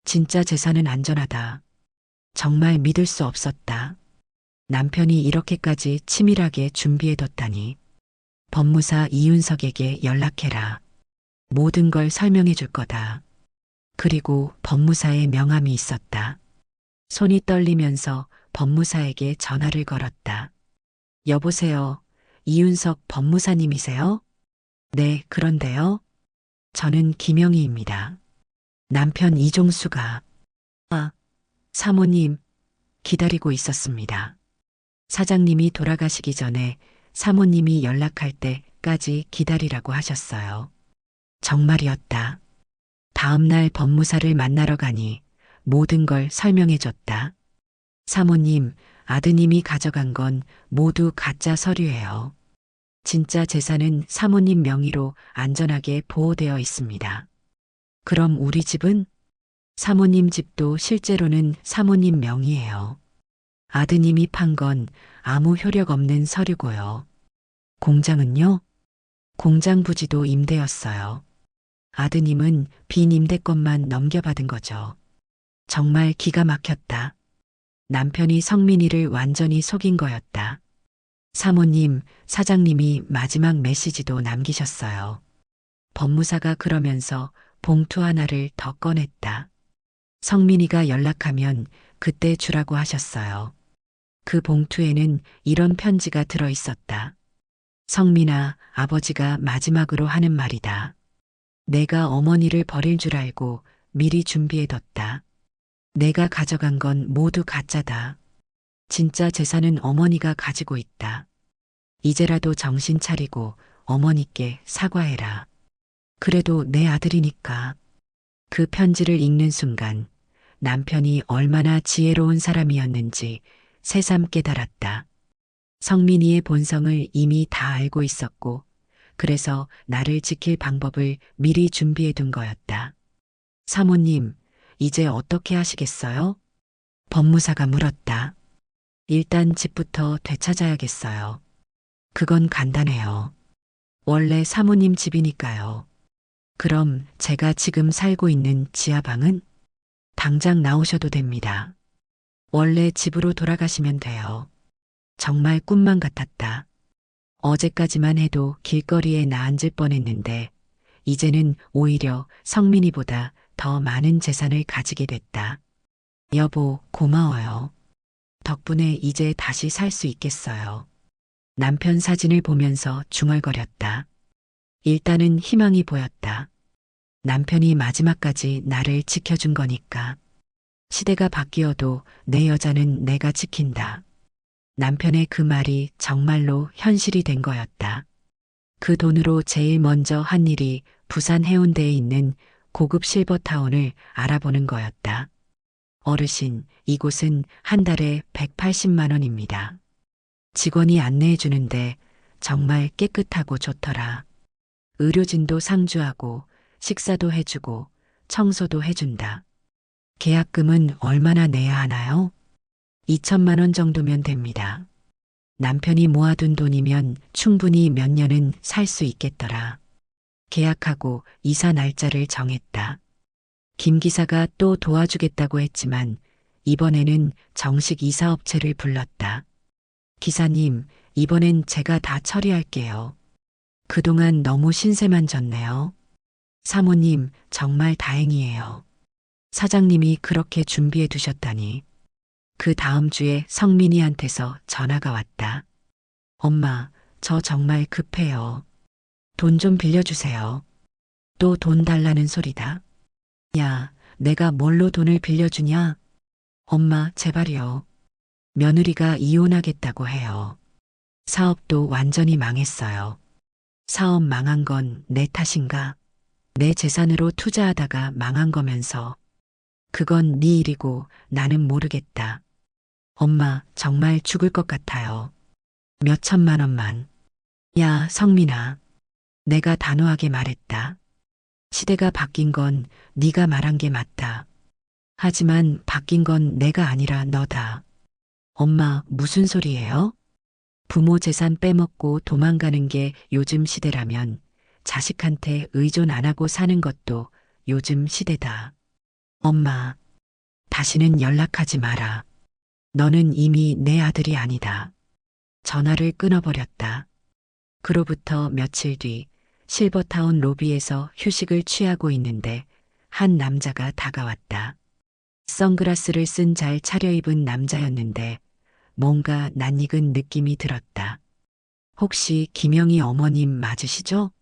진짜 재산은 안전하다. 정말 믿을 수 없었다. 남편이 이렇게까지 치밀하게 준비해뒀다니. 법무사 이윤석에게 연락해라. 모든 걸 설명해 줄 거다. 그리고 법무사의 명함이 있었다. 손이 떨리면서 법무사에게 전화를 걸었다. 여보세요. 이윤석 법무사님이세요? 네, 그런데요. 저는 김영희입니다. 남편 이종수가. 사모님, 기다리고 있었습니다. 사장님이 돌아가시기 전에 사모님이 연락할 때까지 기다리라고 하셨어요. 정말이었다. 다음날 법무사를 만나러 가니 모든 걸 설명해줬다. 사모님, 아드님이 가져간 건 모두 가짜 서류예요. 진짜 재산은 사모님 명의로 안전하게 보호되어 있습니다. 그럼 우리 집은? 사모님 집도 실제로는 사모님 명의예요. 아드님이 판 건 아무 효력 없는 서류고요. 공장은요? 공장 부지도 임대였어요. 아드님은 빈 임대권만 넘겨받은 거죠. 정말 기가 막혔다. 남편이 성민이를 완전히 속인 거였다. 사모님, 사장님이 마지막 메시지도 남기셨어요. 법무사가 그러면서 봉투 하나를 더 꺼냈다. 성민이가 연락하면 그때 주라고 하셨어요. 그 봉투에는 이런 편지가 들어 있었다. 성민아, 아버지가 마지막으로 하는 말이다. 내가 어머니를 버릴 줄 알고 미리 준비해뒀다. 내가 가져간 건 모두 가짜다. 진짜 재산은 어머니가 가지고 있다. 이제라도 정신 차리고 어머니께 사과해라. 그래도 내 아들이니까. 그 편지를 읽는 순간 남편이 얼마나 지혜로운 사람이었는지 새삼 깨달았다. 성민이의 본성을 이미 다 알고 있었고, 그래서 나를 지킬 방법을 미리 준비해 둔 거였다. 사모님, 이제 어떻게 하시겠어요? 법무사가 물었다. 일단 집부터 되찾아야겠어요. 그건 간단해요. 원래 사모님 집이니까요. 그럼 제가 지금 살고 있는 지하방은? 당장 나오셔도 됩니다. 원래 집으로 돌아가시면 돼요. 정말 꿈만 같았다. 어제까지만 해도 길거리에 나앉을 뻔했는데 이제는 오히려 성민이보다 더 많은 재산을 가지게 됐다. 여보, 고마워요. 덕분에 이제 다시 살 수 있겠어요. 남편 사진을 보면서 중얼거렸다. 일단은 희망이 보였다. 남편이 마지막까지 나를 지켜준 거니까. 시대가 바뀌어도 내 여자는 내가 지킨다. 남편의 그 말이 정말로 현실이 된 거였다. 그 돈으로 제일 먼저 한 일이 부산 해운대에 있는 고급 실버타운을 알아보는 거였다. 어르신, 이곳은 한 달에 180만 원입니다. 직원이 안내해 주는데 정말 깨끗하고 좋더라. 의료진도 상주하고 식사도 해주고 청소도 해준다. 계약금은 얼마나 내야 하나요? 2천만 원 정도면 됩니다. 남편이 모아둔 돈이면 충분히 몇 년은 살 수 있겠더라. 계약하고 이사 날짜를 정했다. 김 기사가 또 도와주겠다고 했지만 이번에는 정식 이사업체를 불렀다. 기사님, 이번엔 제가 다 처리할게요. 그동안 너무 신세만 졌네요. 사모님, 정말 다행이에요. 사장님이 그렇게 준비해 두셨다니. 그 다음 주에 성민이한테서 전화가 왔다. 엄마, 저 정말 급해요. 돈 좀 빌려주세요. 또 돈 달라는 소리다. 야, 내가 뭘로 돈을 빌려주냐? 엄마, 제발요. 며느리가 이혼하겠다고 해요. 사업도 완전히 망했어요. 사업 망한 건 내 탓인가? 내 재산으로 투자하다가 망한 거면서. 그건 네 일이고 나는 모르겠다. 엄마, 정말 죽을 것 같아요. 몇 천만 원만. 야, 성민아. 내가 단호하게 말했다. 시대가 바뀐 건 네가 말한 게 맞다. 하지만 바뀐 건 내가 아니라 너다. 엄마, 무슨 소리예요? 부모 재산 빼먹고 도망가는 게 요즘 시대라면 자식한테 의존 안 하고 사는 것도 요즘 시대다. 엄마, 다시는 연락하지 마라. 너는 이미 내 아들이 아니다. 전화를 끊어버렸다. 그로부터 며칠 뒤 실버타운 로비에서 휴식을 취하고 있는데 한 남자가 다가왔다. 선글라스를 쓴 잘 차려입은 남자였는데 뭔가 낯익은 느낌이 들었다. 혹시 김영희 어머님 맞으시죠?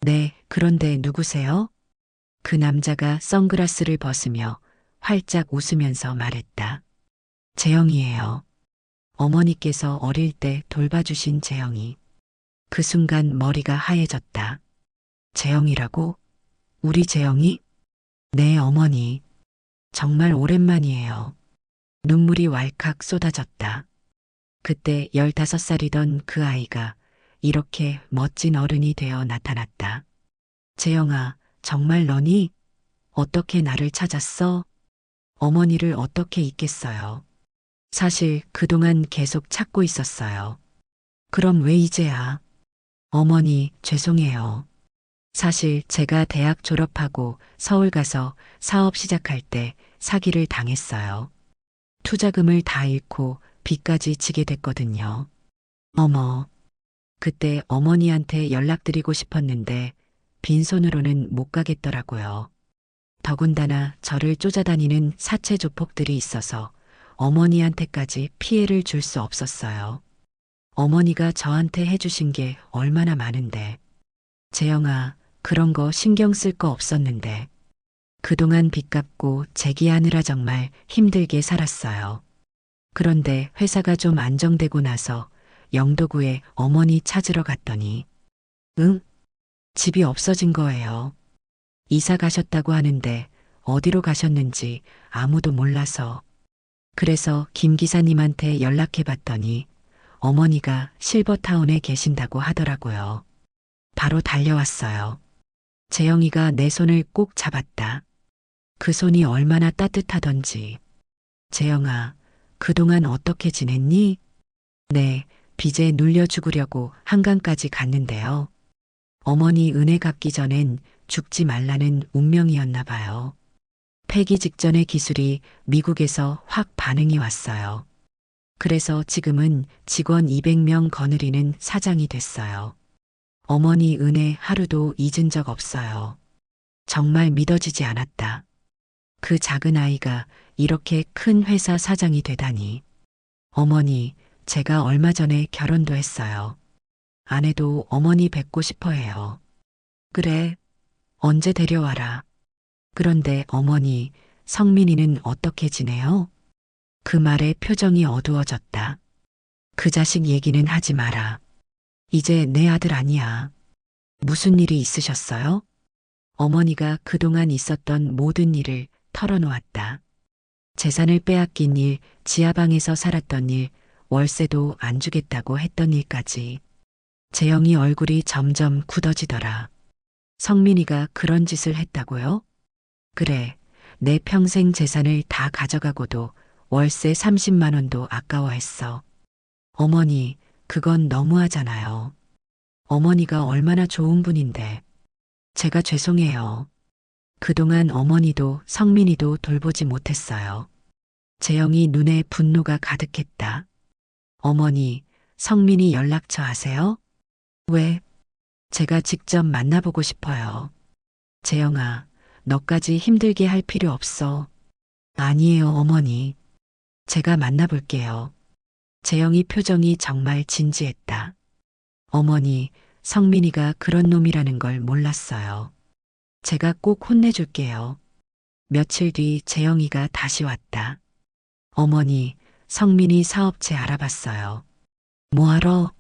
네, 그런데 누구세요? 그 남자가 선글라스를 벗으며 활짝 웃으면서 말했다. 재영이에요. 어머니께서 어릴 때 돌봐주신 재영이. 그 순간 머리가 하얘졌다. 재영이라고? 우리 재영이? 네, 어머니. 정말 오랜만이에요. 눈물이 왈칵 쏟아졌다. 그때 15살이던 그 아이가 이렇게 멋진 어른이 되어 나타났다. 재영아, 정말 너니? 어떻게 나를 찾았어? 어머니를 어떻게 잊겠어요? 사실 그동안 계속 찾고 있었어요. 그럼 왜 이제야? 어머니, 죄송해요. 사실 제가 대학 졸업하고 서울 가서 사업 시작할 때 사기를 당했어요. 투자금을 다 잃고 빚까지 지게 됐거든요. 어머, 그때 어머니한테 연락드리고 싶었는데 빈손으로는 못 가겠더라고요. 더군다나 저를 쫓아다니는 사채 조폭들이 있어서 어머니한테까지 피해를 줄 수 없었어요. 어머니가 저한테 해주신 게 얼마나 많은데. 재영아, 그런 거 신경 쓸 거 없었는데. 그동안 빚 갚고 재기하느라 정말 힘들게 살았어요. 그런데 회사가 좀 안정되고 나서 영도구에 어머니 찾으러 갔더니, 응? 집이 없어진 거예요. 이사 가셨다고 하는데 어디로 가셨는지 아무도 몰라서. 그래서 김 기사님한테 연락해 봤더니 어머니가 실버타운에 계신다고 하더라고요. 바로 달려왔어요. 재영이가 내 손을 꼭 잡았다. 그 손이 얼마나 따뜻하던지. 재영아, 그동안 어떻게 지냈니? 네, 빚에 눌려 죽으려고 한강까지 갔는데요. 어머니 은혜 갚기 전엔 죽지 말라는 운명이었나 봐요. 폐기 직전의 기술이 미국에서 확 반응이 왔어요. 그래서 지금은 직원 200명 거느리는 사장이 됐어요. 어머니 은혜 하루도 잊은 적 없어요. 정말 믿어지지 않았다. 그 작은 아이가 이렇게 큰 회사 사장이 되다니. 어머니, 제가 얼마 전에 결혼도 했어요. 아내도 어머니 뵙고 싶어 해요. 그래, 언제 데려와라. 그런데 어머니, 성민이는 어떻게 지내요? 그 말에 표정이 어두워졌다. 그 자식 얘기는 하지 마라. 이제 내 아들 아니야. 무슨 일이 있으셨어요? 어머니가 그동안 있었던 모든 일을 털어놓았다. 재산을 빼앗긴 일, 지하방에서 살았던 일, 월세도 안 주겠다고 했던 일까지. 재영이 얼굴이 점점 굳어지더라. 성민이가 그런 짓을 했다고요? 그래, 내 평생 재산을 다 가져가고도 월세 30만 원도 아까워했어. 어머니, 그건 너무하잖아요. 어머니가 얼마나 좋은 분인데. 제가 죄송해요. 그동안 어머니도 성민이도 돌보지 못했어요. 재영이 눈에 분노가 가득했다. 어머니, 성민이 연락처 아세요? 왜? 제가 직접 만나보고 싶어요. 재영아, 너까지 힘들게 할 필요 없어. 아니에요, 어머니. 제가 만나볼게요. 재영이 표정이 정말 진지했다. 어머니, 성민이가 그런 놈이라는 걸 몰랐어요. 제가 꼭 혼내줄게요. 며칠 뒤 재영이가 다시 왔다. 어머니, 성민이 사업체 알아봤어요. 뭐하러?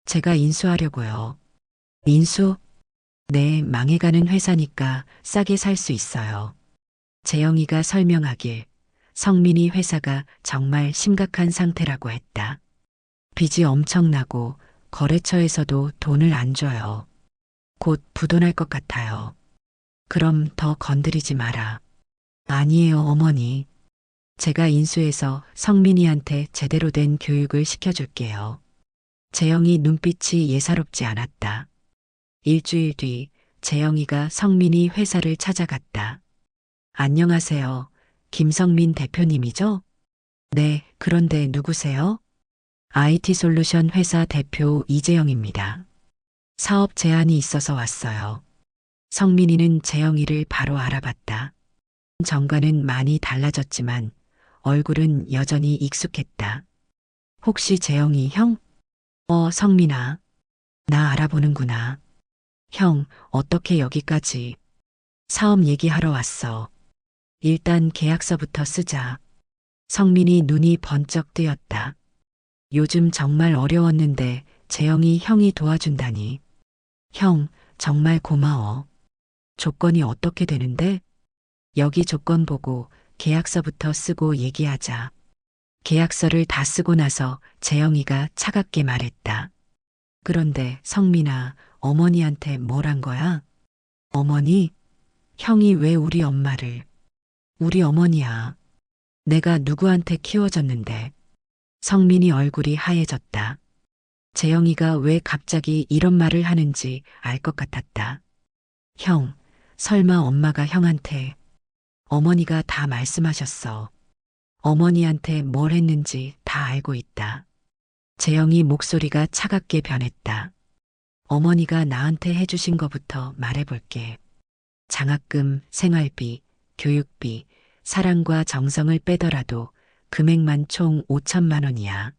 제가 인수하려고요. 인수? 네, 망해가는 회사니까 싸게 살 수 있어요. 재영이가 설명하길 성민이 회사가 정말 심각한 상태라고 했다. 빚이 엄청나고 거래처에서도 돈을 안 줘요. 곧 부도날 것 같아요. 그럼 더 건드리지 마라. 아니에요, 어머니. 제가 인수해서 성민이한테 제대로 된 교육을 시켜줄게요. 재영이 눈빛이 예사롭지 않았다. 일주일 뒤 재영이가 성민이 회사를 찾아갔다. 안녕하세요. 김성민 대표님이죠? 네, 그런데 누구세요? IT솔루션 회사 대표 이재영입니다. 사업 제안이 있어서 왔어요. 성민이는 재영이를 바로 알아봤다. 정과는 많이 달라졌지만 얼굴은 여전히 익숙했다. 혹시 재영이 형? 성민아. 나 알아보는구나. 형, 어떻게 여기까지? 사업 얘기하러 왔어. 일단 계약서부터 쓰자. 성민이 눈이 번쩍 뜨였다. 요즘 정말 어려웠는데 재영이 형이 도와준다니. 형, 정말 고마워. 조건이 어떻게 되는데? 여기 조건 보고 계약서부터 쓰고 얘기하자. 계약서를 다 쓰고 나서 재영이가 차갑게 말했다. 그런데 성민아, 어머니한테 뭘 한 거야? 어머니? 형이 왜 우리 엄마를? 우리 어머니야. 내가 누구한테 키워졌는데. 성민이 얼굴이 하얘졌다. 재영이가 왜 갑자기 이런 말을 하는지 알 것 같았다. 형, 설마 엄마가 형한테. 어머니가 다 말씀하셨어. 어머니한테 뭘 했는지 다 알고 있다. 재영이 목소리가 차갑게 변했다. 어머니가 나한테 해주신 거부터 말해볼게. 장학금, 생활비, 교육비, 사랑과 정성을 빼더라도 금액만 총 5천만 원이야.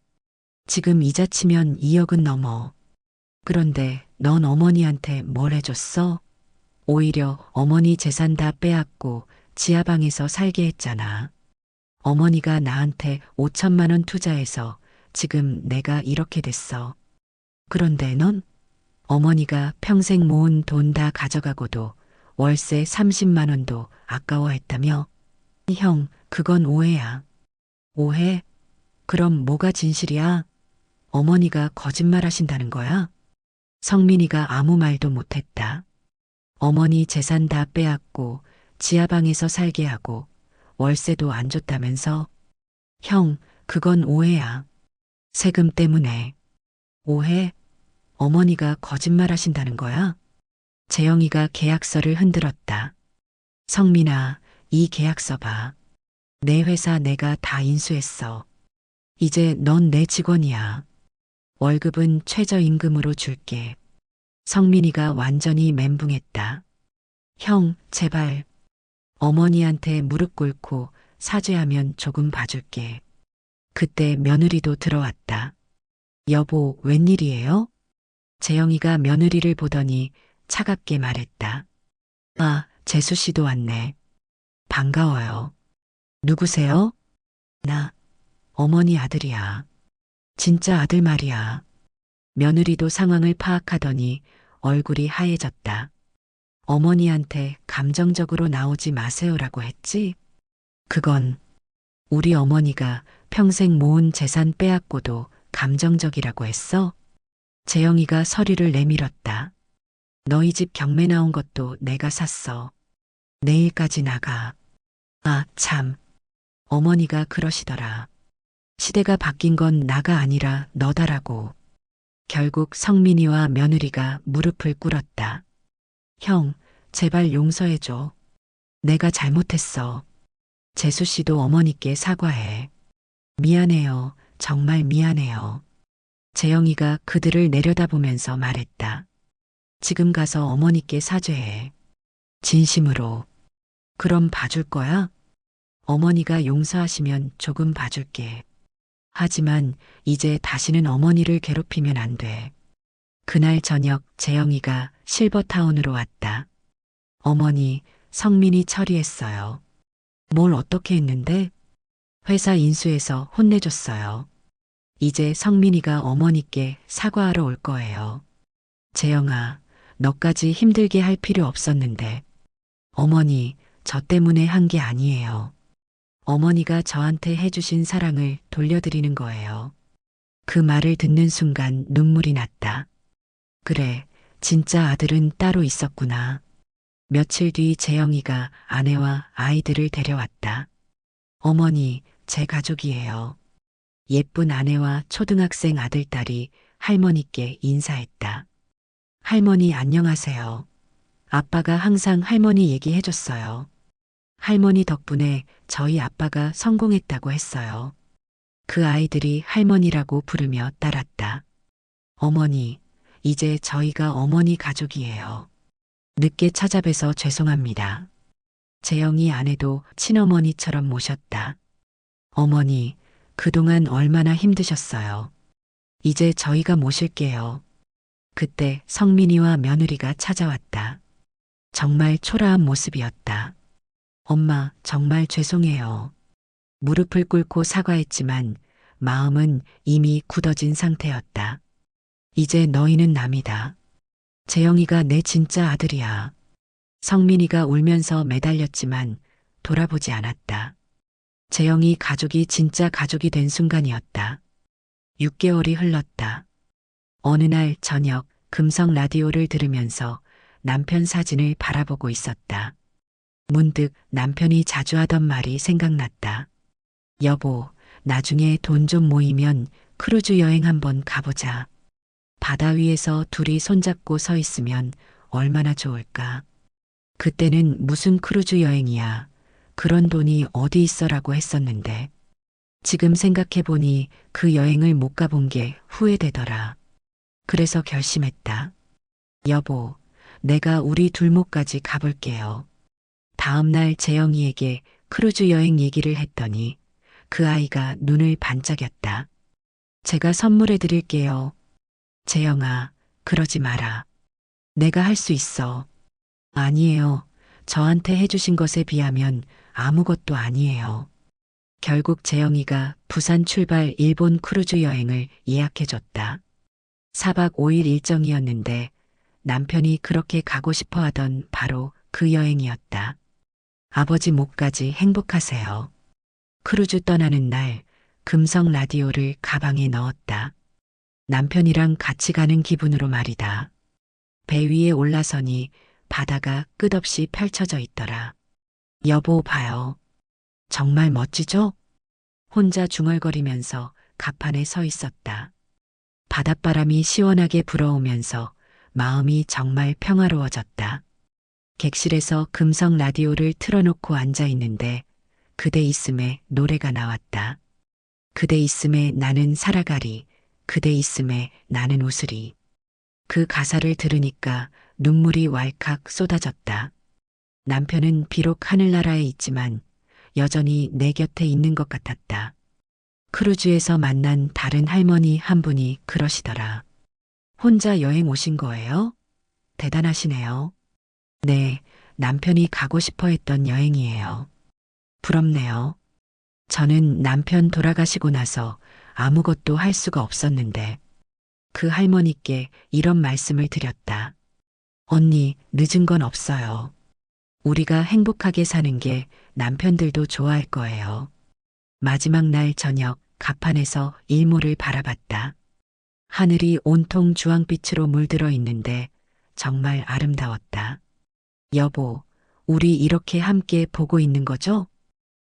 지금 이자 치면 2억은 넘어. 그런데 넌 어머니한테 뭘 해줬어? 오히려 어머니 재산 다 빼앗고 지하방에서 살게 했잖아. 어머니가 나한테 5천만 원 투자해서 지금 내가 이렇게 됐어. 그런데 넌? 어머니가 평생 모은 돈 다 가져가고도 월세 30만 원도 아까워했다며? 형, 그건 오해야. 오해? 그럼 뭐가 진실이야? 어머니가 거짓말하신다는 거야? 성민이가 아무 말도 못했다. 어머니 재산 다 빼앗고 지하방에서 살게 하고 월세도 안 줬다면서? 형, 그건 오해야. 세금 때문에. 오해? 어머니가 거짓말하신다는 거야? 재영이가 계약서를 흔들었다. 성민아, 이 계약서 봐. 내 회사 내가 다 인수했어. 이제 넌 내 직원이야. 월급은 최저임금으로 줄게. 성민이가 완전히 멘붕했다. 형, 제발. 어머니한테 무릎 꿇고 사죄하면 조금 봐줄게. 그때 며느리도 들어왔다. 여보, 웬일이에요? 재영이가 며느리를 보더니 차갑게 말했다. 아, 재수 씨도 왔네. 반가워요. 누구세요? 나, 어머니 아들이야. 진짜 아들 말이야. 며느리도 상황을 파악하더니 얼굴이 하얘졌다. 어머니한테 감정적으로 나오지 마세요라고 했지? 그건 우리 어머니가 평생 모은 재산 빼앗고도 감정적이라고 했어? 재영이가 서리를 내밀었다. 너희 집 경매 나온 것도 내가 샀어. 내일까지 나가. 아, 참. 어머니가 그러시더라. 시대가 바뀐 건 나가 아니라 너다라고. 결국 성민이와 며느리가 무릎을 꿇었다. 형, 제발 용서해줘. 내가 잘못했어. 재수 씨도 어머니께 사과해. 미안해요. 정말 미안해요. 재영이가 그들을 내려다보면서 말했다. 지금 가서 어머니께 사죄해. 진심으로. 그럼 봐줄 거야? 어머니가 용서하시면 조금 봐줄게. 하지만 이제 다시는 어머니를 괴롭히면 안 돼. 그날 저녁 재영이가 실버타운으로 왔다. 어머니, 성민이 처리했어요. 뭘 어떻게 했는데? 회사 인수해서 혼내줬어요. 이제 성민이가 어머니께 사과하러 올 거예요. 재영아, 너까지 힘들게 할 필요 없었는데. 어머니, 저 때문에 한 게 아니에요. 어머니가 저한테 해주신 사랑을 돌려드리는 거예요. 그 말을 듣는 순간 눈물이 났다. 그래, 진짜 아들은 따로 있었구나. 며칠 뒤 재영이가 아내와 아이들을 데려왔다. 어머니, 제 가족이에요. 예쁜 아내와 초등학생 아들딸이 할머니께 인사했다. 할머니 안녕하세요. 아빠가 항상 할머니 얘기해줬어요. 할머니 덕분에 저희 아빠가 성공했다고 했어요. 그 아이들이 할머니라고 부르며 따랐다. 어머니, 이제 저희가 어머니 가족이에요. 늦게 찾아뵈서 죄송합니다. 재영이 아내도 친어머니처럼 모셨다. 어머니, 그동안 얼마나 힘드셨어요. 이제 저희가 모실게요. 그때 성민이와 며느리가 찾아왔다. 정말 초라한 모습이었다. 엄마, 정말 죄송해요. 무릎을 꿇고 사과했지만 마음은 이미 굳어진 상태였다. 이제 너희는 남이다. 재영이가 내 진짜 아들이야. 성민이가 울면서 매달렸지만 돌아보지 않았다. 재영이 가족이 진짜 가족이 된 순간이었다. 6개월이 흘렀다. 어느 날 저녁 금성 라디오를 들으면서 남편 사진을 바라보고 있었다. 문득 남편이 자주 하던 말이 생각났다. 여보, 나중에 돈 좀 모이면 크루즈 여행 한번 가보자. 바다 위에서 둘이 손잡고 서 있으면 얼마나 좋을까. 그때는 무슨 크루즈 여행이야. 그런 돈이 어디 있어라고 했었는데. 지금 생각해보니 그 여행을 못 가본 게 후회되더라. 그래서 결심했다. 여보, 내가 우리 둘목까지 가볼게요. 다음 날 재영이에게 크루즈 여행 얘기를 했더니 그 아이가 눈을 반짝였다. 제가 선물해 드릴게요. 재영아, 그러지 마라. 내가 할 수 있어. 아니에요. 저한테 해주신 것에 비하면 아무것도 아니에요. 결국 재영이가 부산 출발 일본 크루즈 여행을 예약해줬다. 4박 5일 일정이었는데 남편이 그렇게 가고 싶어 하던 바로 그 여행이었다. 아버지 목까지 행복하세요. 크루즈 떠나는 날 금성 라디오를 가방에 넣었다. 남편이랑 같이 가는 기분으로 말이다. 배 위에 올라서니 바다가 끝없이 펼쳐져 있더라. 여보 봐요. 정말 멋지죠? 혼자 중얼거리면서 갑판에 서 있었다. 바닷바람이 시원하게 불어오면서 마음이 정말 평화로워졌다. 객실에서 금성 라디오를 틀어놓고 앉아 있는데 그대 있음에 노래가 나왔다. 그대 있음에 나는 살아가리. 그대 있음에 나는 웃으리. 그 가사를 들으니까 눈물이 왈칵 쏟아졌다. 남편은 비록 하늘나라에 있지만 여전히 내 곁에 있는 것 같았다. 크루즈에서 만난 다른 할머니 한 분이 그러시더라. 혼자 여행 오신 거예요? 대단하시네요. 네, 남편이 가고 싶어 했던 여행이에요. 부럽네요. 저는 남편 돌아가시고 나서 아무것도 할 수가 없었는데 그 할머니께 이런 말씀을 드렸다. 언니, 늦은 건 없어요. 우리가 행복하게 사는 게 남편들도 좋아할 거예요. 마지막 날 저녁 갑판에서 일몰을 바라봤다. 하늘이 온통 주황빛으로 물들어 있는데 정말 아름다웠다. 여보, 우리 이렇게 함께 보고 있는 거죠?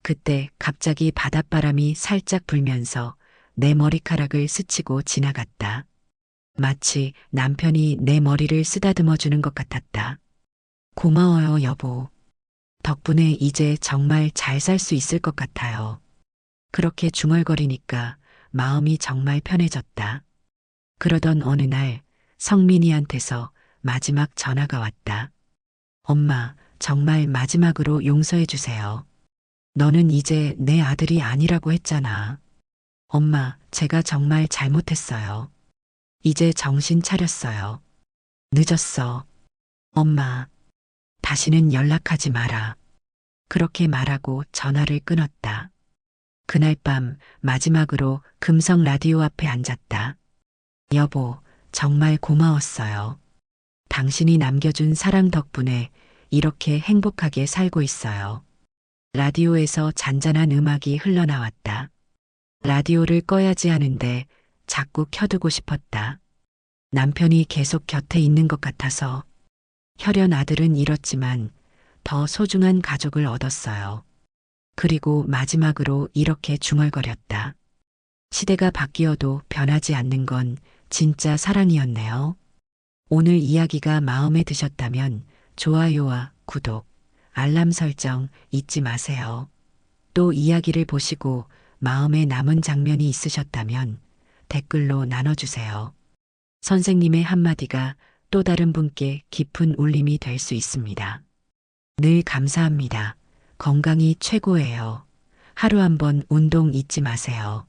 그때 갑자기 바닷바람이 살짝 불면서 내 머리카락을 스치고 지나갔다. 마치 남편이 내 머리를 쓰다듬어 주는 것 같았다. 고마워요, 여보. 덕분에 이제 정말 잘 살 수 있을 것 같아요. 그렇게 중얼거리니까 마음이 정말 편해졌다. 그러던 어느 날 성민이한테서 마지막 전화가 왔다. 엄마, 정말 마지막으로 용서해 주세요. 너는 이제 내 아들이 아니라고 했잖아. 엄마, 제가 정말 잘못했어요. 이제 정신 차렸어요. 늦었어. 엄마, 다시는 연락하지 마라. 그렇게 말하고 전화를 끊었다. 그날 밤 마지막으로 금성 라디오 앞에 앉았다. 여보, 정말 고마웠어요. 당신이 남겨준 사랑 덕분에 이렇게 행복하게 살고 있어요. 라디오에서 잔잔한 음악이 흘러나왔다. 라디오를 꺼야지 하는데 자꾸 켜두고 싶었다. 남편이 계속 곁에 있는 것 같아서 혈연 아들은 잃었지만 더 소중한 가족을 얻었어요. 그리고 마지막으로 이렇게 중얼거렸다. 시대가 바뀌어도 변하지 않는 건 진짜 사랑이었네요. 오늘 이야기가 마음에 드셨다면 좋아요와 구독, 알람 설정 잊지 마세요. 또 이야기를 보시고 마음에 남은 장면이 있으셨다면 댓글로 나눠주세요. 선생님의 한마디가 또 다른 분께 깊은 울림이 될 수 있습니다. 늘 감사합니다. 건강이 최고예요. 하루 한번 운동 잊지 마세요.